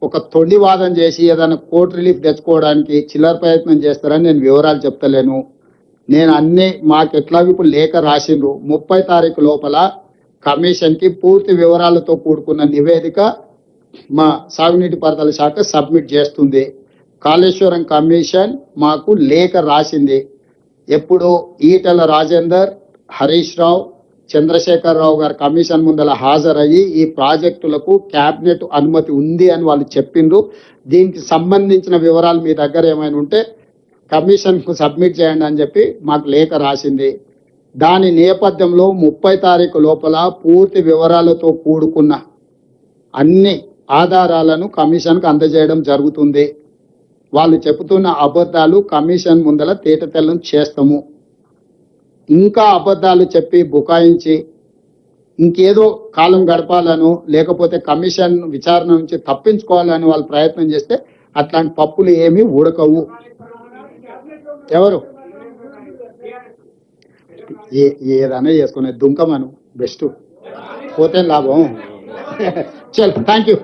ఒక తొండివాదం చేసి ఏదైనా కోర్టు రిలీఫ్ తెచ్చుకోవడానికి చిల్లర ప్రయత్నం చేస్తారని నేను వివరాలు చెప్తలేను. నేను అన్ని మాకు ఎట్లాగో ఇప్పుడు లేఖ రాసిండ్రు. 30 తారీఖు లోపల కమిషన్కి పూర్తి వివరాలతో కూడుకున్న నివేదిక మా సాగునీటి పారుదల శాఖ సబ్మిట్ చేస్తుంది. కాళేశ్వరం కమిషన్ మాకు లేఖ రాసింది. ఎప్పుడు ఈటెల రాజేందర్, హరీష్ రావు, చంద్రశేఖర్ రావు గారు కమిషన్ ముందల హాజరయ్యి ఈ ప్రాజెక్టులకు క్యాబినెట్ అనుమతి ఉంది అని వాళ్ళు చెప్పిండ్రు. దీనికి సంబంధించిన వివరాలు మీ దగ్గర ఏమైనా ఉంటే కమిషన్కు సబ్మిట్ చేయండి అని చెప్పి మాకు లేఖ రాసింది. దాని నేపథ్యంలో 30 తారీఖు లోపల పూర్తి వివరాలతో కూడుకున్న అన్ని ఆధారాలను కమిషన్కు అందజేయడం జరుగుతుంది. వాళ్ళు చెబుతున్న అబద్ధాలు కమిషన్ ముందల తేటతెల్లం చేస్తాము. ఇంకా అబద్ధాలు చెప్పి బుకాయించి ఇంకేదో కాలం గడపాలను లేకపోతే కమిషన్ విచారణ నుంచి తప్పించుకోవాలని వాళ్ళు ప్రయత్నం చేస్తే అట్లాంటి పప్పులు ఏమీ ఉడకవు. ఎవరు ఏదైనా చేసుకునే దుంకమను బెస్ట్, పోతే లాభం. చల్, థ్యాంక్ యూ.